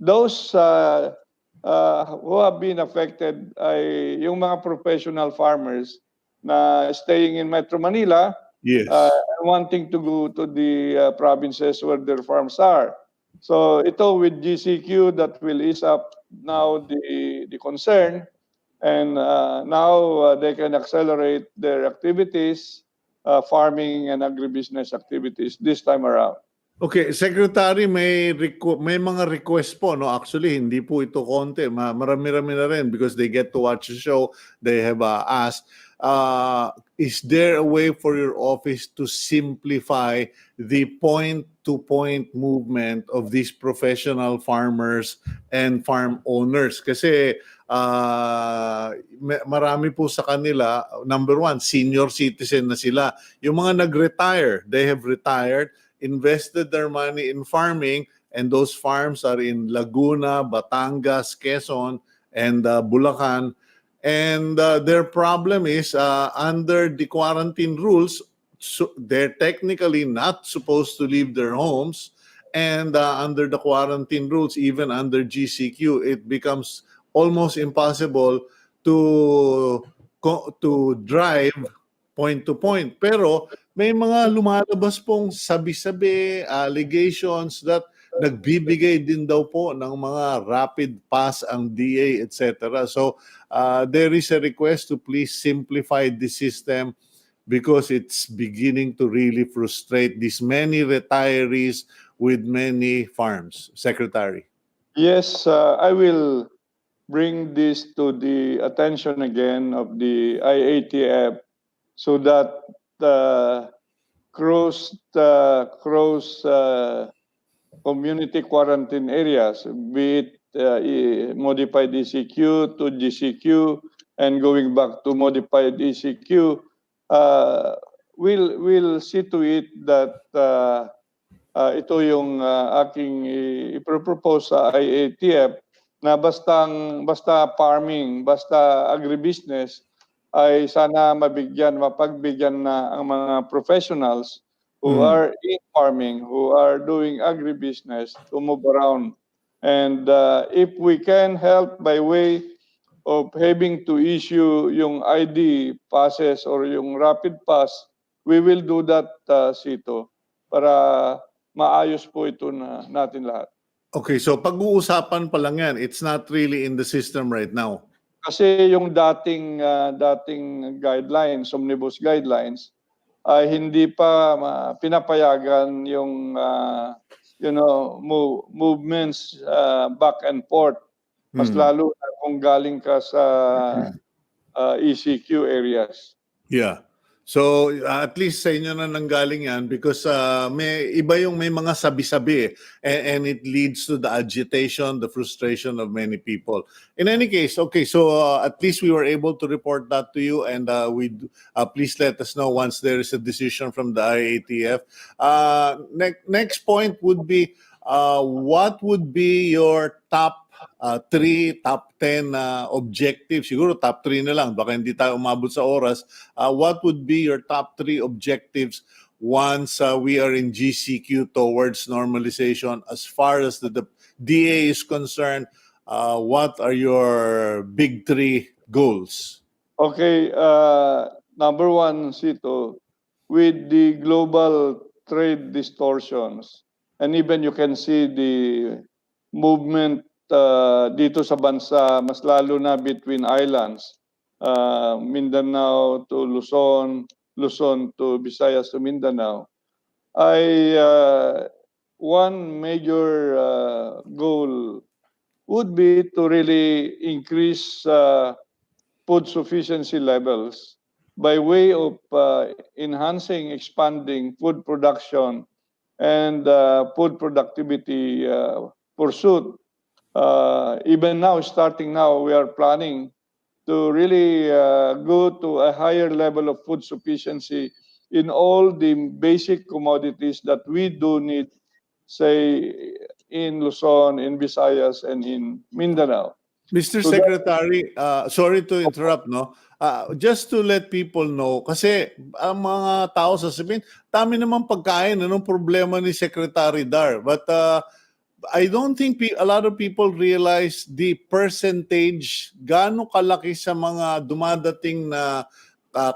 Those who have been affected ay yung mga professional farmers na staying in Metro Manila Yes. and wanting to go to the provinces where their farms are. So ito with GCQ that will ease up now the concern, and now they can accelerate their activities, farming and agribusiness activities this time around. Okay, Secretary, may mga request po, no? Actually, hindi po ito konti. Marami-rami na rin because they get to watch the show. They have asked, is there a way for your office to simplify the point-to-point movement of these professional farmers and farm owners? Kasi marami po sa kanila, number one, senior citizen na sila. Yung mga nag-retire, they have retired, invested their money in farming, and those farms are in Laguna, Batangas, Quezon, and Bulacan. And their problem is under the quarantine rules, so they're technically not supposed to leave their homes. And under the quarantine rules, even under GCQ, it becomes almost impossible to drive point to point. Pero may mga lumalabas pong sabi-sabi, allegations that nagbibigay din daw po ng mga rapid pass ang DA, etc. So there is a request to please simplify the system because it's beginning to really frustrate these many retirees with many farms. Secretary. Yes, I will bring this to the attention again of the IATF so that cross community quarantine areas, be it modified ECQ to GCQ and going back to modified ECQ, we'll see to it that ito yung aking ipropose sa IATF na basta farming, basta agribusiness ay sana mapagbigyan na ang mga professionals who are in farming, who are doing agribusiness to move around. And if we can help by way of having to issue yung ID passes or yung rapid pass, we will do that, Sito, para maayos po ito na natin lahat. Okay, so pag-uusapan pa lang yan, it's not really in the system right now. Kasi yung dating guidelines, omnibus guidelines, ay hindi pa pinapayagan yung movements back and forth. Mas lalo na kung galing ka sa ECQ areas. Yeah. So at least sa inyo na nanggaling yan because may mga sabi-sabi and it leads to the agitation, the frustration of many people. In any case, okay, so at least we were able to report that to you, and please let us know once there is a decision from the IATF. Next point would be what would be your top 3, top 10 objectives? Siguro top 3 na lang, baka hindi tayo umabot sa oras. What would be your top 3 objectives once we are in GCQ towards normalization? As far as the DA is concerned, what are your big 3 goals? Okay, number 1, Sito, with the global trade distortions, and even you can see the movement dito sa bansa, mas lalo na between islands, Mindanao to Luzon, Luzon to Visayas to Mindanao, ay one major goal would be to really increase food sufficiency levels by way of enhancing, expanding food production and food productivity pursuit. Even now, starting now, we are planning to really go to a higher level of food sufficiency in all the basic commodities that we do need, say, in Luzon, in Visayas, and in Mindanao. Mr. So Secretary, sorry to interrupt, no? just to let people know, kasi ang mga tao sasabihin, dami naman pagkain, anong problema ni Secretary Dar? But I don't think a lot of people realize the percentage, gaano kalaki sa mga dumadating na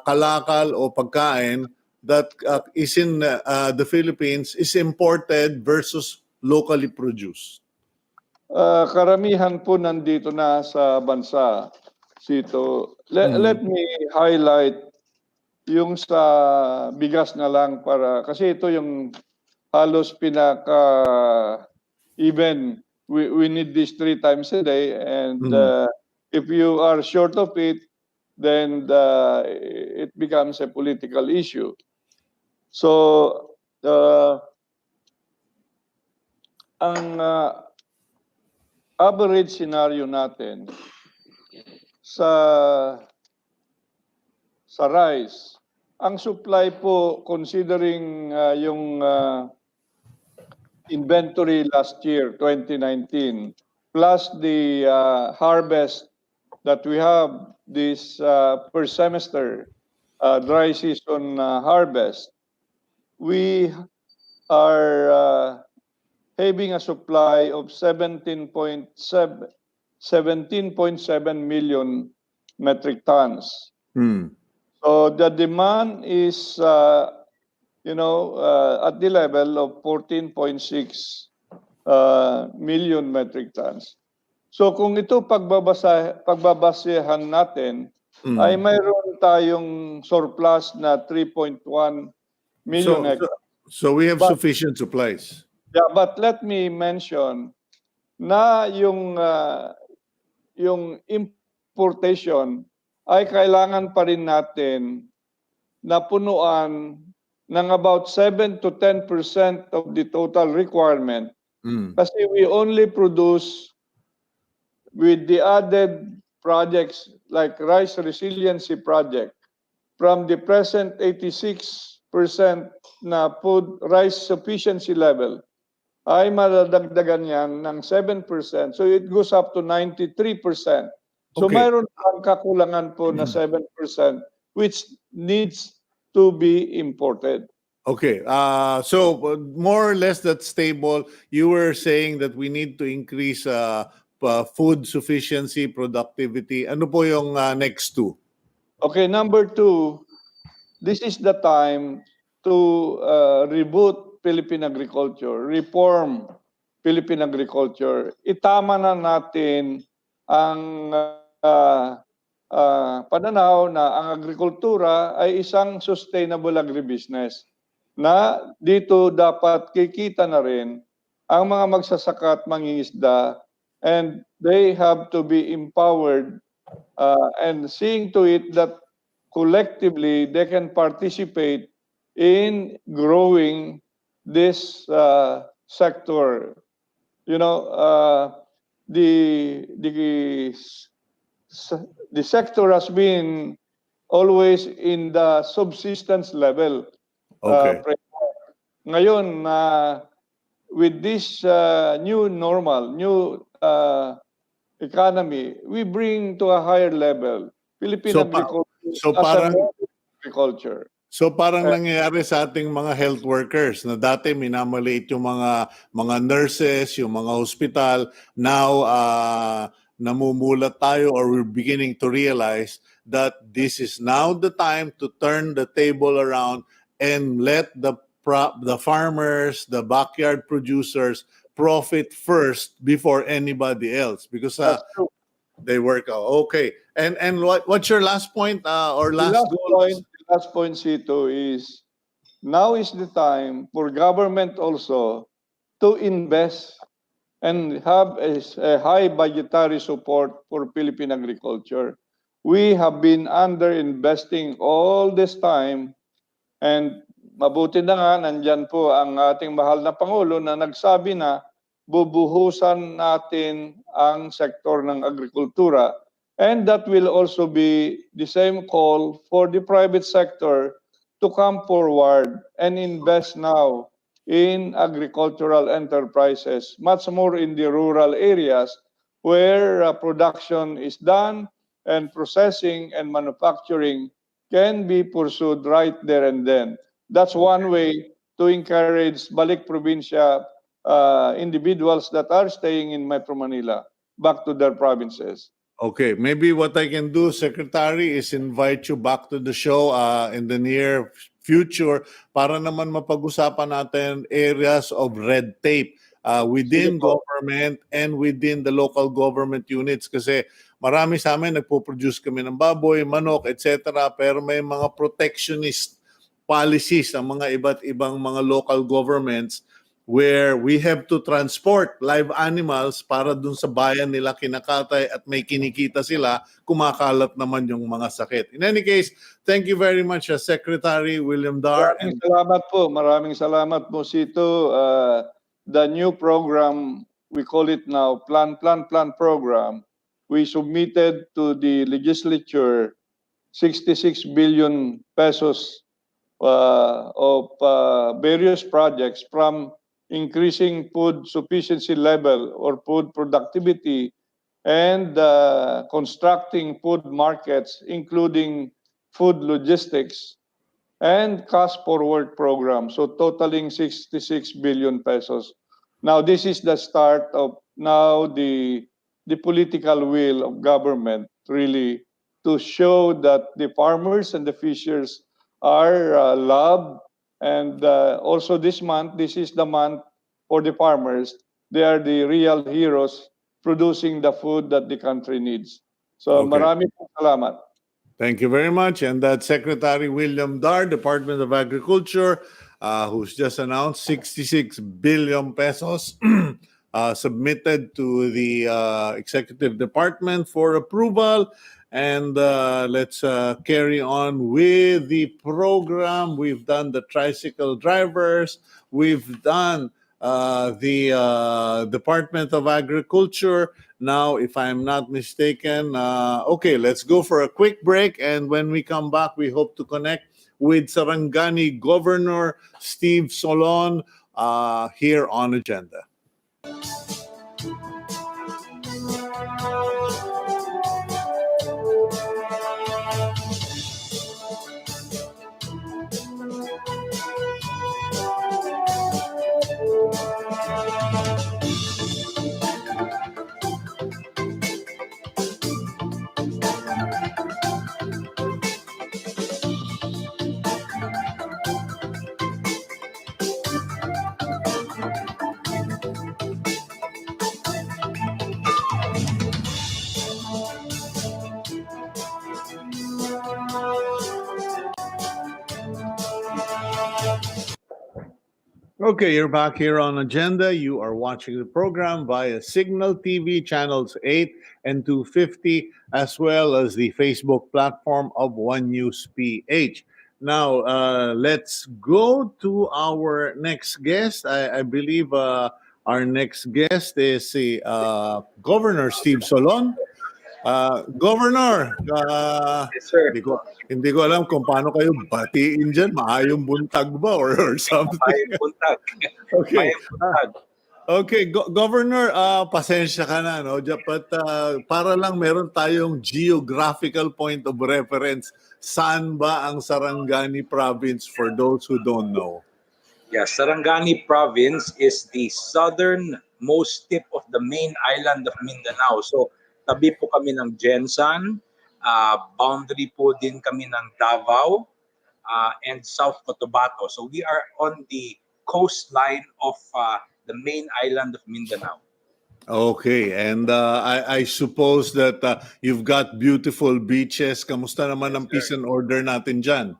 kalakal o pagkain that is in the Philippines is imported versus locally produced. Karamihan po nandito na sa bansa, Sito. Let me highlight yung sa bigas na lang para, kasi ito yung halos even we need this 3 times a day, and if you are short of it, then it becomes a political issue. So ang average scenario natin sa rice, ang supply po considering yung inventory last year 2019 plus the harvest that we have this per semester dry season harvest, we are having a supply of 17.7 million metric tons. So the demand is, at the level of 14.6 million metric tons. So kung ito pagbabasehan natin, ay mayroon tayong surplus na 3.1 million hectares. So we have sufficient supplies. Yeah, but let me mention na yung importation ay kailangan pa rin natin na punuan ng about 7 to 10% of the total requirement. Kasi we only produce with the added projects like Rice Resiliency Project from the present 86% na food rice sufficiency level ay madadagdagan yan ng 7%. So it goes up to 93%. So Okay. mayroon ang kakulangan po na 7% which needs to be imported. Okay. So more or less that's stable. You were saying that we need to increase food sufficiency, productivity. Ano po yung next two? Okay, number 2, this is the time to reboot Philippine agriculture, reform Philippine agriculture. Itama na natin ang pananaw na ang agrikultura ay isang sustainable agribusiness na dito dapat kikita na rin ang mga magsasaka at mangingisda, and they have to be empowered and seeing to it that collectively they can participate in growing this sector. The sector has been always in the subsistence level. Okay. Ngayon, with this new normal, new economy, we bring to a higher level Philippine So agriculture so as a parang- modern agriculture. So parang nangyayari sa ating mga health workers na dati minamaliit yung mga nurses, yung mga hospital. Now namumulat tayo, or we're beginning to realize that this is now the time to turn the table around and let the farmers, the backyard producers profit first before anybody else, because That's true. they work out. Okay. And what's your last point or The last goal? last point, Sito, is now is the time for government also to invest and have a high budgetary support for Philippine agriculture. We have been under-investing all this time, and mabuti na nga, nandyan po ang ating mahal na Pangulo na nagsabi na bubuhusan natin ang sektor ng agrikultura. And that will also be the same call for the private sector to come forward and invest now in agricultural enterprises, much more in the rural areas where production is done and processing and manufacturing can be pursued right there and then. That's one way to encourage balik probinsya individuals that are staying in Metro Manila back to their provinces. Okay, maybe what I can do, Secretary, is invite you back to the show in the near future para naman mapag-usapan natin areas of red tape within Sige po. government and within the local government units kasi marami sa amin nagpo-produce kami ng baboy, manok, etc. Pero may mga protectionist policies ang mga iba't ibang mga local governments where we have to transport live animals para dun sa bayan nila kinakatay at may kinikita sila, kumakalat naman yung mga sakit. In any case, thank you very much, Secretary William Dar. Maraming salamat po. Maraming salamat po, Sito. The new program, we call it now Plan program. We submitted to the legislature 66 billion pesos of various projects from increasing food sufficiency level or food productivity and constructing food markets, including food logistics and cash forward program. So totaling 66 billion pesos. Now this is the start of now the political will of government really to show that the farmers and the fishers are loved. And also this month, this is the month for the farmers. They are the real heroes producing the food that the country needs. So Okay. maraming salamat. Thank you very much. And that's Secretary William Dar, Department of Agriculture, who's just announced 66 billion pesos submitted to the Executive Department for approval. And let's carry on with the program. We've done the tricycle drivers. We've done the Department of Agriculture. Now, if I'm not mistaken, okay, let's go for a quick break. And when we come back, we hope to connect with Sarangani Governor Steve Solon here on Agenda. Okay, you're back here on Agenda. You are watching the program via Signal TV channels 8 and 250, as well as the Facebook platform of One News PH. Now, let's go to our next guest. I believe our next guest is Governor Steve Solon. Governor, Yes, sir. hindi ko alam kung paano kayo batiin dyan. Maayong buntag ba or something? Mayang buntag. Okay. Mayang buntag. Okay, Governor, pasensya ka na, no? But para lang meron tayong geographical point of reference. Saan ba ang Sarangani Province for those who don't know? Yes, Sarangani Province is the southernmost tip of the main island of Mindanao. So, tabi po kami ng Jensan, boundary po din kami ng Davao, and South Cotabato. So, we are on the coastline of the main island of Mindanao. Okay, and I suppose that you've got beautiful beaches. Kamusta naman ang peace and order natin dyan?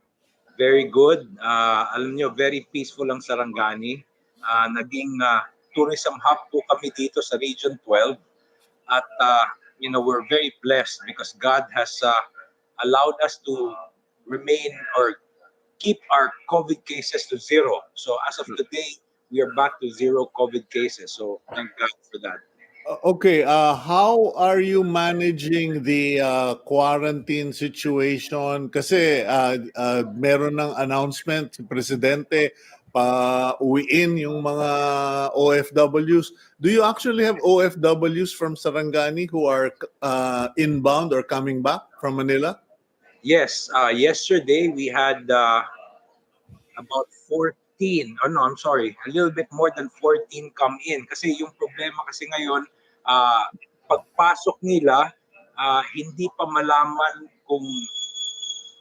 Very good. Alam nyo, very peaceful ang Sarangani. Naging tourism hub po kami dito sa Region 12. At, we're very blessed because God has allowed us to remain or keep our COVID cases to zero. So as of today, we are back to zero COVID cases. So thank God for that. Okay, how are you managing the quarantine situation? Kasi meron ng announcement si Presidente pa-uwiin yung mga OFWs. Do you actually have OFWs from Sarangani who are inbound or coming back from Manila? Yes, yesterday we had about 14, oh no, I'm sorry, a little bit more than 14 come in. Kasi yung problema kasi ngayon, pagpasok nila, hindi pa malaman kung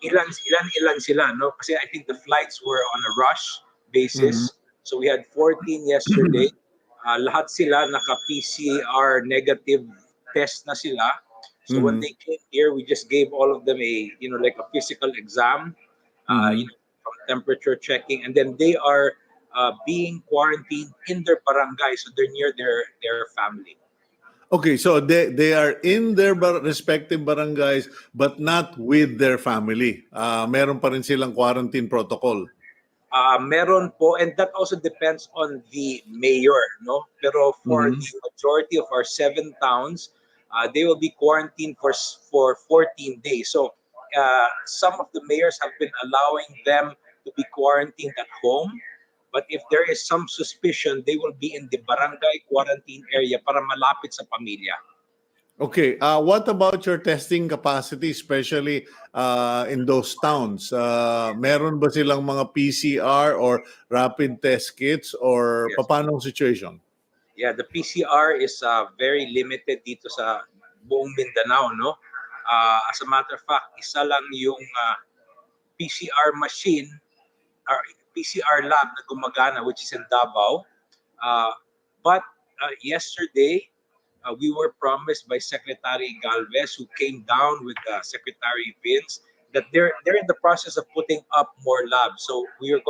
ilan sila, no? Kasi I think the flights were on a rush basis. So we had 14 yesterday. Lahat sila naka-PCR negative test na sila. So when they came here, we just gave all of them a, like a physical exam, from temperature checking, and then they are being quarantined in their barangay, so they're near their family. Okay, so they are in their respective barangays but not with their family. Meron pa rin silang quarantine protocol. Meron po, and that also depends on the mayor, no? Pero for the majority of our 7 towns, they will be quarantined for 14 days. So some of the mayors have been allowing them to be quarantined at home. But if there is some suspicion, they will be in the barangay quarantine area para malapit sa pamilya. Okay, what about your testing capacity, especially in those towns? Meron ba silang mga PCR or rapid test kits, or Yes. paano ang situation? Yeah, the PCR is very limited dito sa buong Mindanao, no? As a matter of fact, isa lang yung PCR machine or PCR lab na gumagana, which is in Davao. But yesterday, we were promised by Secretary Galvez, who came down with Secretary Vince, that they're in the process of putting up more labs. So we have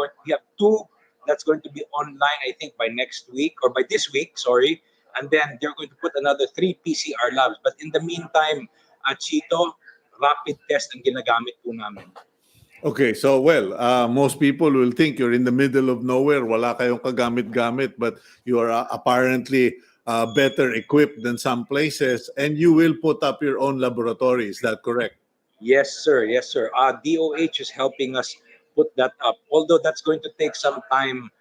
2 that's going to be online, I think, by next week or by this week, sorry. And then they're going to put another 3 PCR labs. But in the meantime, Chito, rapid test ang ginagamit po namin. Okay, so most people will think you're in the middle of nowhere, wala kayong kagamit-gamit, but you are apparently better equipped than some places, and you will put up your own laboratory. Is that correct? Yes, sir. Yes, sir. DOH is helping us put that up. Although that's going to take some time,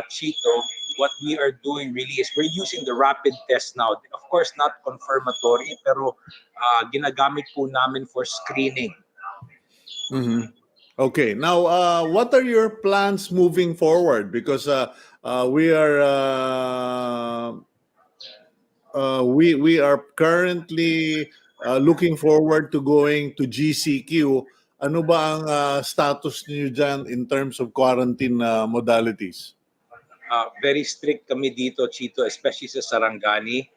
Chito, what we are doing really is we're using the rapid test now. Of course, not confirmatory, pero ginagamit po namin for screening. Okay, now what are your plans moving forward? Because we are currently looking forward to going to GCQ. Ano ba ang status niyo dyan in terms of quarantine modalities? Very strict kami dito, Chito, especially sa Sarangani.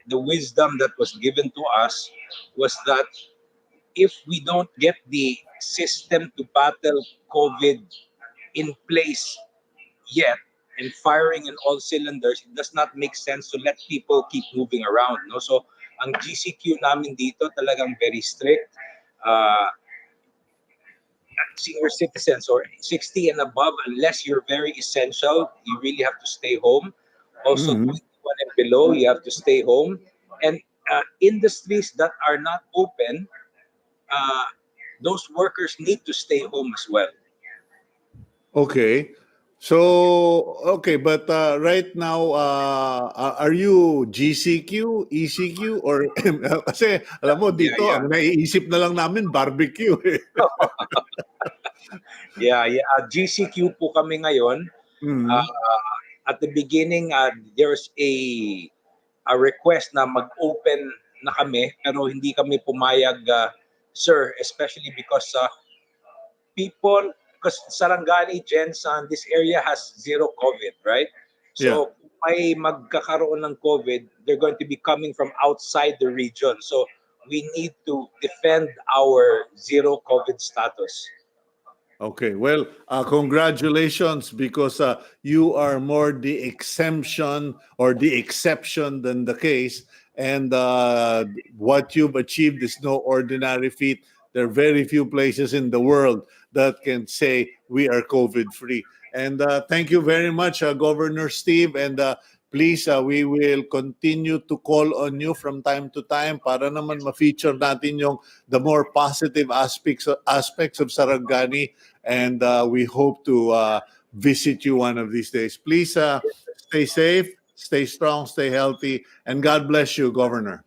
The wisdom that was given to us was that if we don't get the system to battle COVID in place yet and firing in all cylinders, it does not make sense to let people keep moving around. No? So ang GCQ namin dito talagang very strict. Senior citizens or 60 and above, unless you're very essential, you really have to stay home. Also, 21 and below, you have to stay home. And industries that are not open, those workers need to stay home as well. Okay. So, but right now, are you GCQ, ECQ, or kasi alam mo dito, Yeah. ang naiisip na lang namin barbecue. Yeah. GCQ po kami ngayon. At the beginning, there's a request na mag-open na kami, pero hindi kami pumayag, sir, especially because because Sarangani, Jensan, this area has 0 COVID, right? So kung may magkakaroon ng COVID, they're going to be coming from outside the region. So we need to defend our 0 COVID status. Okay, well, congratulations, because you are more the exemption or the exception than the case. And what you've achieved is no ordinary feat. There are very few places in the world that can say we are COVID-free. And thank you very much, Governor Steve. And please, we will continue to call on you from time to time para naman ma-feature natin the more positive aspects of Sarangani, and we hope to visit you one of these days. Please stay safe, stay strong, stay healthy, and God bless you, Governor.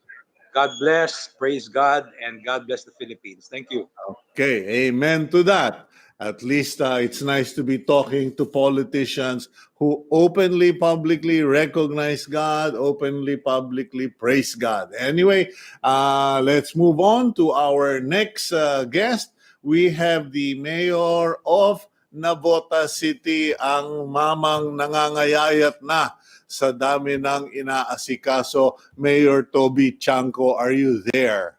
God bless, praise God, and God bless the Philippines. Thank you. Okay, amen to that. At least it's nice to be talking to politicians who openly, publicly recognize God, openly, publicly praise God. Anyway, let's move on to our next guest. We have the mayor of Navotas City, ang mamang nangangayayat na sa dami ng inaasikaso. Mayor Toby Chanco, are you there?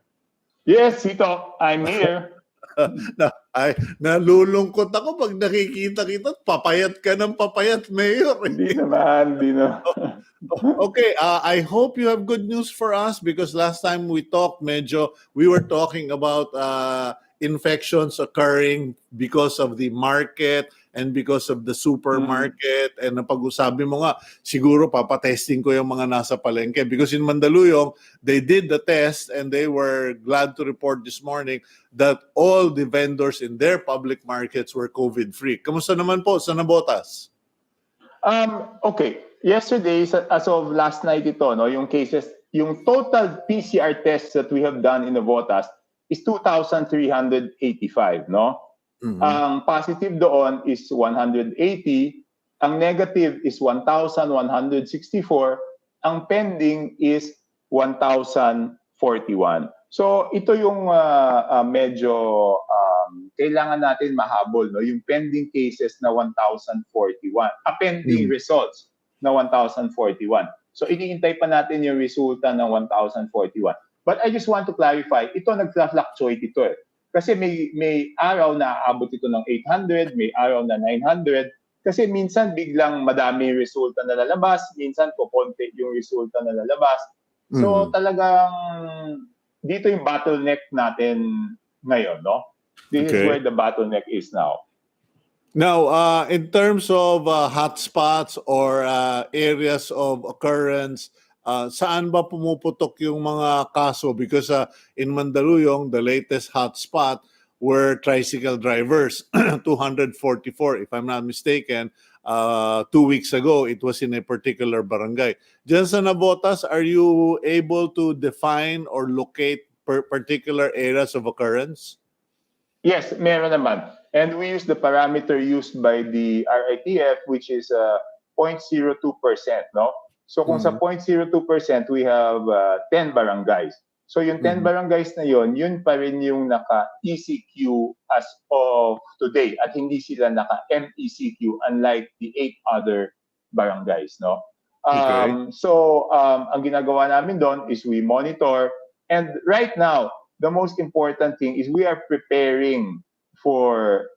Yes, Tito, I'm here. Nalulungkot ako pag nakikita kita, papayat ka ng papayat, Mayor. Hindi naman, hindi naman. Okay, I hope you have good news for us because last time we talked, we were talking about infections occurring because of the market and because of the supermarket. And napag-usabi mo nga, siguro papatesting ko yung mga nasa palengke. Because in Mandaluyong, they did the test and they were glad to report this morning that all the vendors in their public markets were COVID-free. Kamusta naman po sa Navotas? Okay. Yesterday, as of last night ito, no, yung cases, yung total PCR tests that we have done in Navotas is 2,385, no? Ang positive doon is 180, ang negative is 1,164, ang pending is 1,041. So ito yung medyo kailangan natin mahabol, no? Yung pending cases na 1,041, pending results na 1,041. So iniintay pa natin yung resulta ng 1,041. But I just want to clarify, ito nag-fluctuate ito eh. Kasi may araw na aabot ito ng 800, may araw na 900. Kasi minsan biglang madami yung resulta na lalabas, minsan kukonti yung resulta na lalabas. So talagang dito yung bottleneck natin ngayon, no? This is where the bottleneck is now. Now, in terms of hotspots or areas of occurrence, saan ba pumuputok yung mga kaso? Because in Mandaluyong, the latest hotspot were tricycle drivers, 244, if I'm not mistaken. 2 weeks ago, it was in a particular barangay. Diyan sa Navotas, are you able to define or locate particular areas of occurrence? Yes, meron naman. And we use the parameter used by the RITF, which is 0.02%, no? So kung sa 0.02%, we have 10 barangays. So yung 10 barangays na yun pa rin yung naka-ECQ as of today at hindi sila naka-MECQ unlike the 8 other barangays, no? So ang ginagawa namin doon is we monitor, and right now, the most important thing is we are preparing for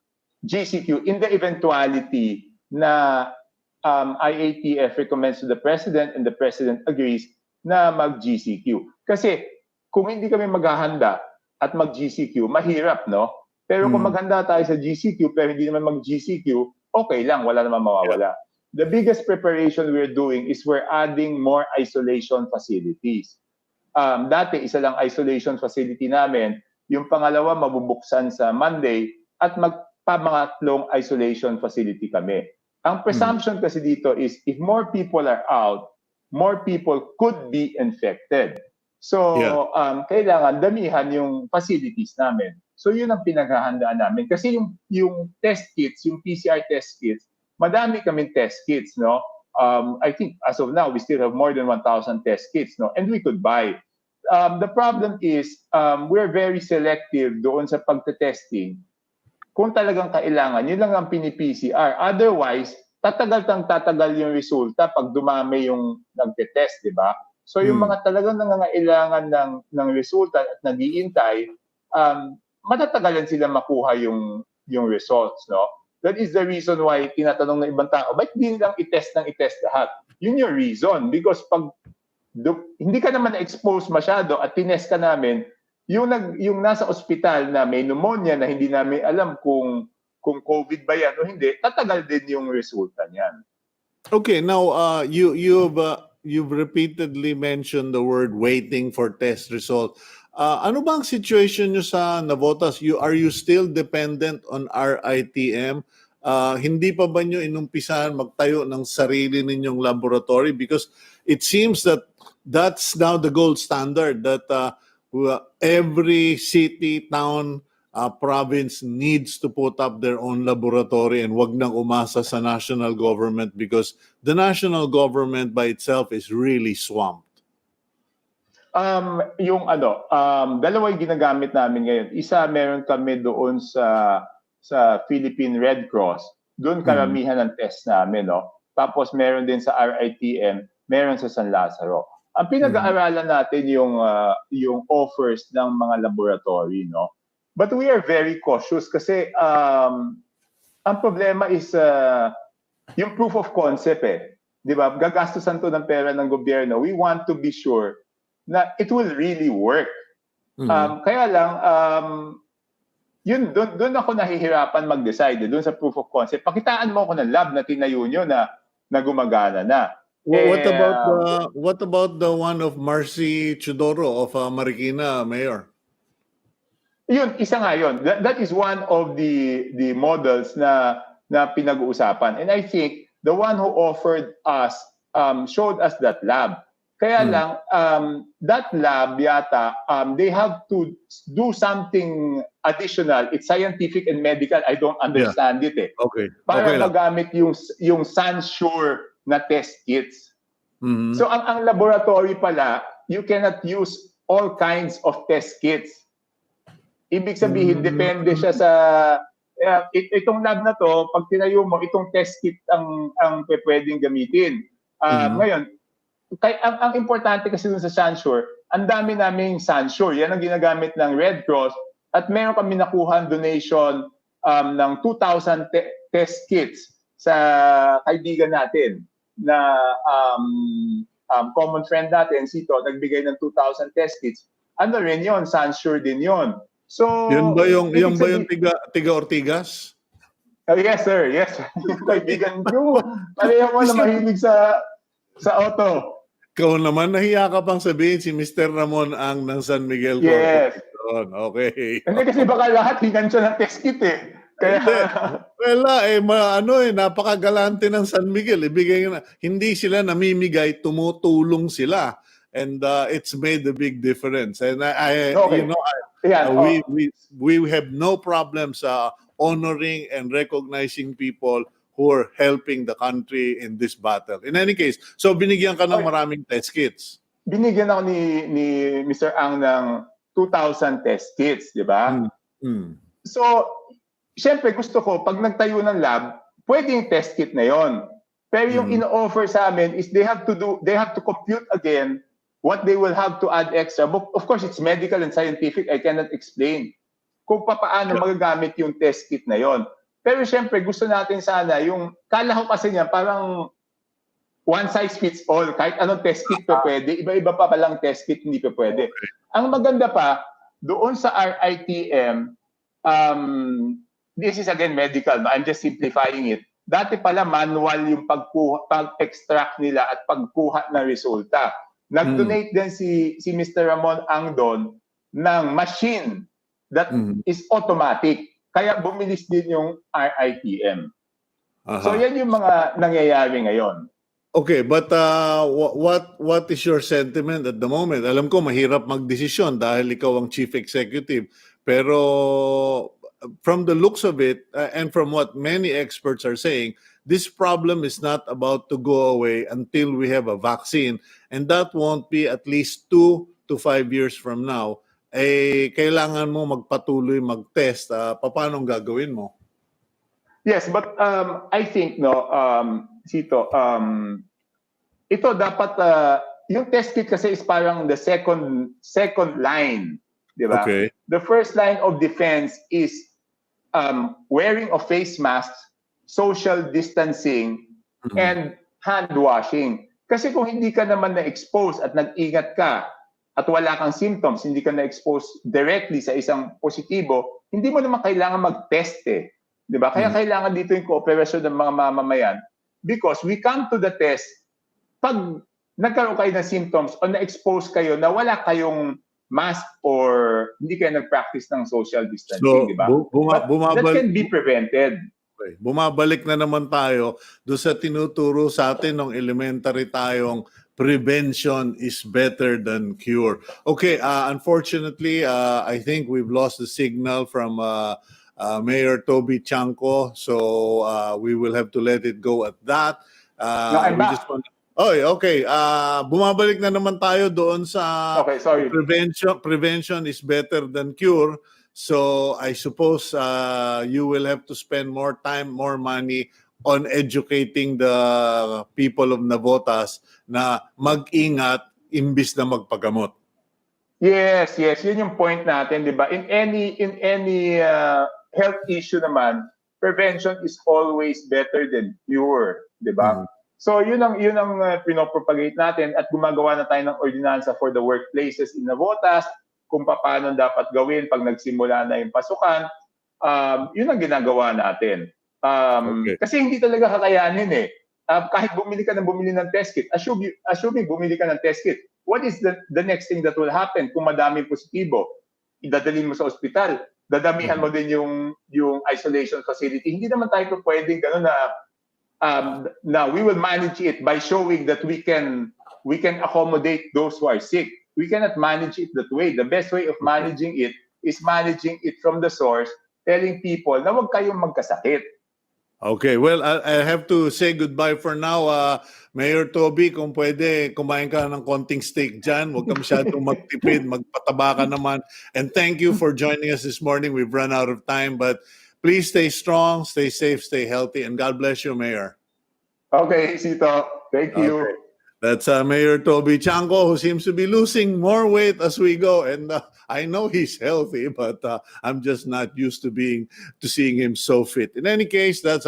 GCQ in the eventuality na IATF recommends to the President and the President agrees na mag-GCQ. Kasi kung hindi kami maghahanda at mag-GCQ, mahirap, no? Pero kung maghanda tayo sa GCQ pero hindi naman mag-GCQ, okay lang, wala naman mawawala. The biggest preparation we're doing is we're adding more isolation facilities. Dati, isa lang isolation facility namin. Yung pangalawa, mabubuksan sa Monday at magpamangatlong isolation facility kami. Ang presumption kasi dito is if more people are out, more people could be infected. So, kailangan damihan yung facilities namin. So, yun ang pinaghahandaan namin. Kasi yung test kits, yung PCR test kits, madami kaming test kits, no? I think as of now, we still have more than 1,000 test kits, no? And we could buy. The problem is, we're very selective doon sa pagtetesting. Kung talagang kailangan, yun lang ang pini-PCR. Otherwise, tatagal yung resulta pag dumami yung nagtetest, di ba? So yung mga talagang nangangailangan ng resulta at nag-iintay, matatagalan sila makuha yung results, no? That is the reason why tinatanong ng ibang tao, ba't hindi nilang itest lahat? Yun yung reason. Because pag hindi ka naman na-expose masyado at tinest ka namin, yung nasa ospital na may pneumonia na hindi namin alam kung COVID ba yan o hindi, tatagal din yung resulta niyan. Okay, now you've repeatedly mentioned the word waiting for test result. Ano bang situation nyo sa Navotas? Are you still dependent on RITM? Hindi pa ba nyo inumpisahan magtayo ng sarili ninyong laboratory? Because it seems that that's now the gold standard, that every city, town, province needs to put up their own laboratory and wag nang umasa sa national government, because the national government by itself is really swamped. Dalawa yung ginagamit namin ngayon. Isa, meron kami doon sa Philippine Red Cross. Doon karamihan ng test namin, no? Tapos meron din sa RITM, meron sa San Lazaro. Ang pinag-aaralan natin yung offers ng mga laboratory, no? But we are very cautious kasi ang problema is yung proof of concept eh. Di ba? Gagastusan to ng pera ng gobyerno. We want to be sure na it will really work. Kaya lang, yun, doon ako nahihirapan mag-decide. Doon sa proof of concept. Pakitaan mo ako ng lab na tinayo nyo na gumagana na. What about the one of Marcy Chudoro of Marikina, Mayor? Yun, isa nga yun. That is one of the models na pinag-uusapan. And I think the one who offered us, showed us that lab. Kaya lang, that lab yata, they have to do something additional. It's scientific and medical. I don't understand it eh. Okay. Para Okay lang. magamit yung SunSure na test kits. So ang laboratory pala, you cannot use all kinds of test kits. Ibig sabihin, depende siya sa itong lab na to, pag tinayo mo, itong test kit ang pwedeng gamitin. Ngayon, ang importante kasi dun sa SunSure, ang dami naming SunSure. Yan ang ginagamit ng Red Cross. At meron kami nakuha donation ng 2,000 test kits sa kaibigan natin na common friend natin, Sito, nagbigay ng 2,000 test kits. Ano rin yun? SunSure din yun. So, Yun ba yung tiga Ortigas? Yes, sir. Yes. Yung kaibigan ko, pareho mo na mahilig sa auto. Ikaw naman, nahiya ka pang sabihin si Mr. Ramon ang ng San Miguel Yes. Corporation. Okay. Hindi kasi baka lahat hingan siya ng test kit eh. Kaya, napakagalante ng San Miguel. Ibigay na, hindi sila namimigay, tumutulong sila. And it's made a big difference. And we have no problems honoring and recognizing people who are helping the country in this battle. In any case, so binigyan ka ng maraming test kits. binigyan ako ni Mr. Ang ng 2,000 test kits, di ba? So, syempre gusto ko, pag nagtayo ng lab, pwedeng test kit na yon. Pero yung ino-offer sa amin is they have to compute again what they will have to add extra. But of course, it's medical and scientific. I cannot explain kung paano magagamit yung test kit na yon. Pero syempre, gusto natin sana yung, kala ko kasi niya, parang one size fits all. Kahit anong test kit pa pwede, iba-iba pa palang test kit, hindi pa pwede. Ang maganda pa, doon sa RITM, this is again medical, I'm just simplifying it. Dati pala manual yung pag-extract nila at pagkuha ng resulta. Nag-donate din si Mr. Ramon Ang doon ng machine that is automatic. Kaya bumilis din yung RITM. So yan yung mga nangyayari ngayon. Okay, but what is your sentiment at the moment? Alam ko mahirap magdesisyon dahil ikaw ang chief executive. Pero from the looks of it, and from what many experts are saying, this problem is not about to go away until we have a vaccine, and that won't be at least 2 to 5 years from now. Kailangan mo magpatuloy mag-test. Paano gagawin mo? Yes, but I think Sito, ito dapat yung test kit kasi is parang the second line, di ba? Okay. The first line of defense is wearing of face masks, social distancing, and hand washing. Kasi kung hindi ka naman na-expose at nag-ingat ka at wala kang symptoms, hindi ka na-expose directly sa isang positibo, hindi mo naman kailangan mag-test eh. Di ba? Kaya kailangan dito yung kooperasyon ng mga mamamayan because we come to the test pag nagkaroon kayo ng symptoms o na-expose kayo na wala kayong mask or hindi kayo nag-practice ng social distancing, So, di ba? But that can be prevented. Okay. Bumabalik na naman tayo doon sa tinuturo sa atin ng elementary tayong prevention is better than cure. Okay, unfortunately, I think we've lost the signal from Mayor Toby Chanco, so we will have to let it go at that. No, I'm back. Okay. Bumabalik na naman tayo doon sa Okay, sorry. prevention is better than cure. So I suppose you will have to spend more time, more money on educating the people of Navotas na mag-ingat imbis na magpagamot. Yes, yun yung point natin, di ba? In any health issue naman, prevention is always better than cure, di ba? So yun ang pinopropagate natin at gumagawa na tayo ng ordinansa for the workplaces in Navotas, kung paano dapat gawin pag nagsimula na yung pasukan. Yun ang ginagawa natin. Okay. Kasi hindi talaga kakayanin eh. Kahit bumili ng test kit, assuming bumili ka ng test kit, what is the next thing that will happen kung madaming positibo? Idadalhin mo sa ospital, dadamihan mo din yung isolation facility. Hindi naman tayo pwedeng gano'n na we will manage it by showing that we can accommodate those who are sick. We cannot manage it that way. The best way of managing it is managing it from the source, telling people na huwag kayong magkasakit. Okay, well, I have to say goodbye for now. Mayor Toby, kung pwede, kumain ka ng konting steak dyan. Huwag ka masyadong magtipid, magpataba ka naman. And thank you for joining us this morning. We've run out of time, but please stay strong, stay safe, stay healthy, and God bless you, Mayor. Okay, Sito. Thank you. Okay. That's Mayor Toby Chanco, who seems to be losing more weight as we go. And I know he's healthy, but I'm just not used to seeing him so fit. In any case, that's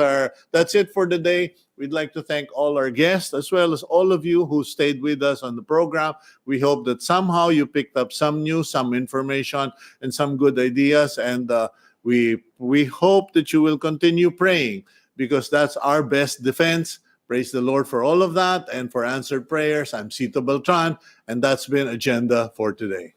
it for the day. We'd like to thank all our guests as well as all of you who stayed with us on the program. We hope that somehow you picked up some news, some information, and some good ideas. And we hope that you will continue praying, because that's our best defense. Praise the Lord for all of that and for answered prayers. I'm Cito Beltran, and that's been Agenda for Today.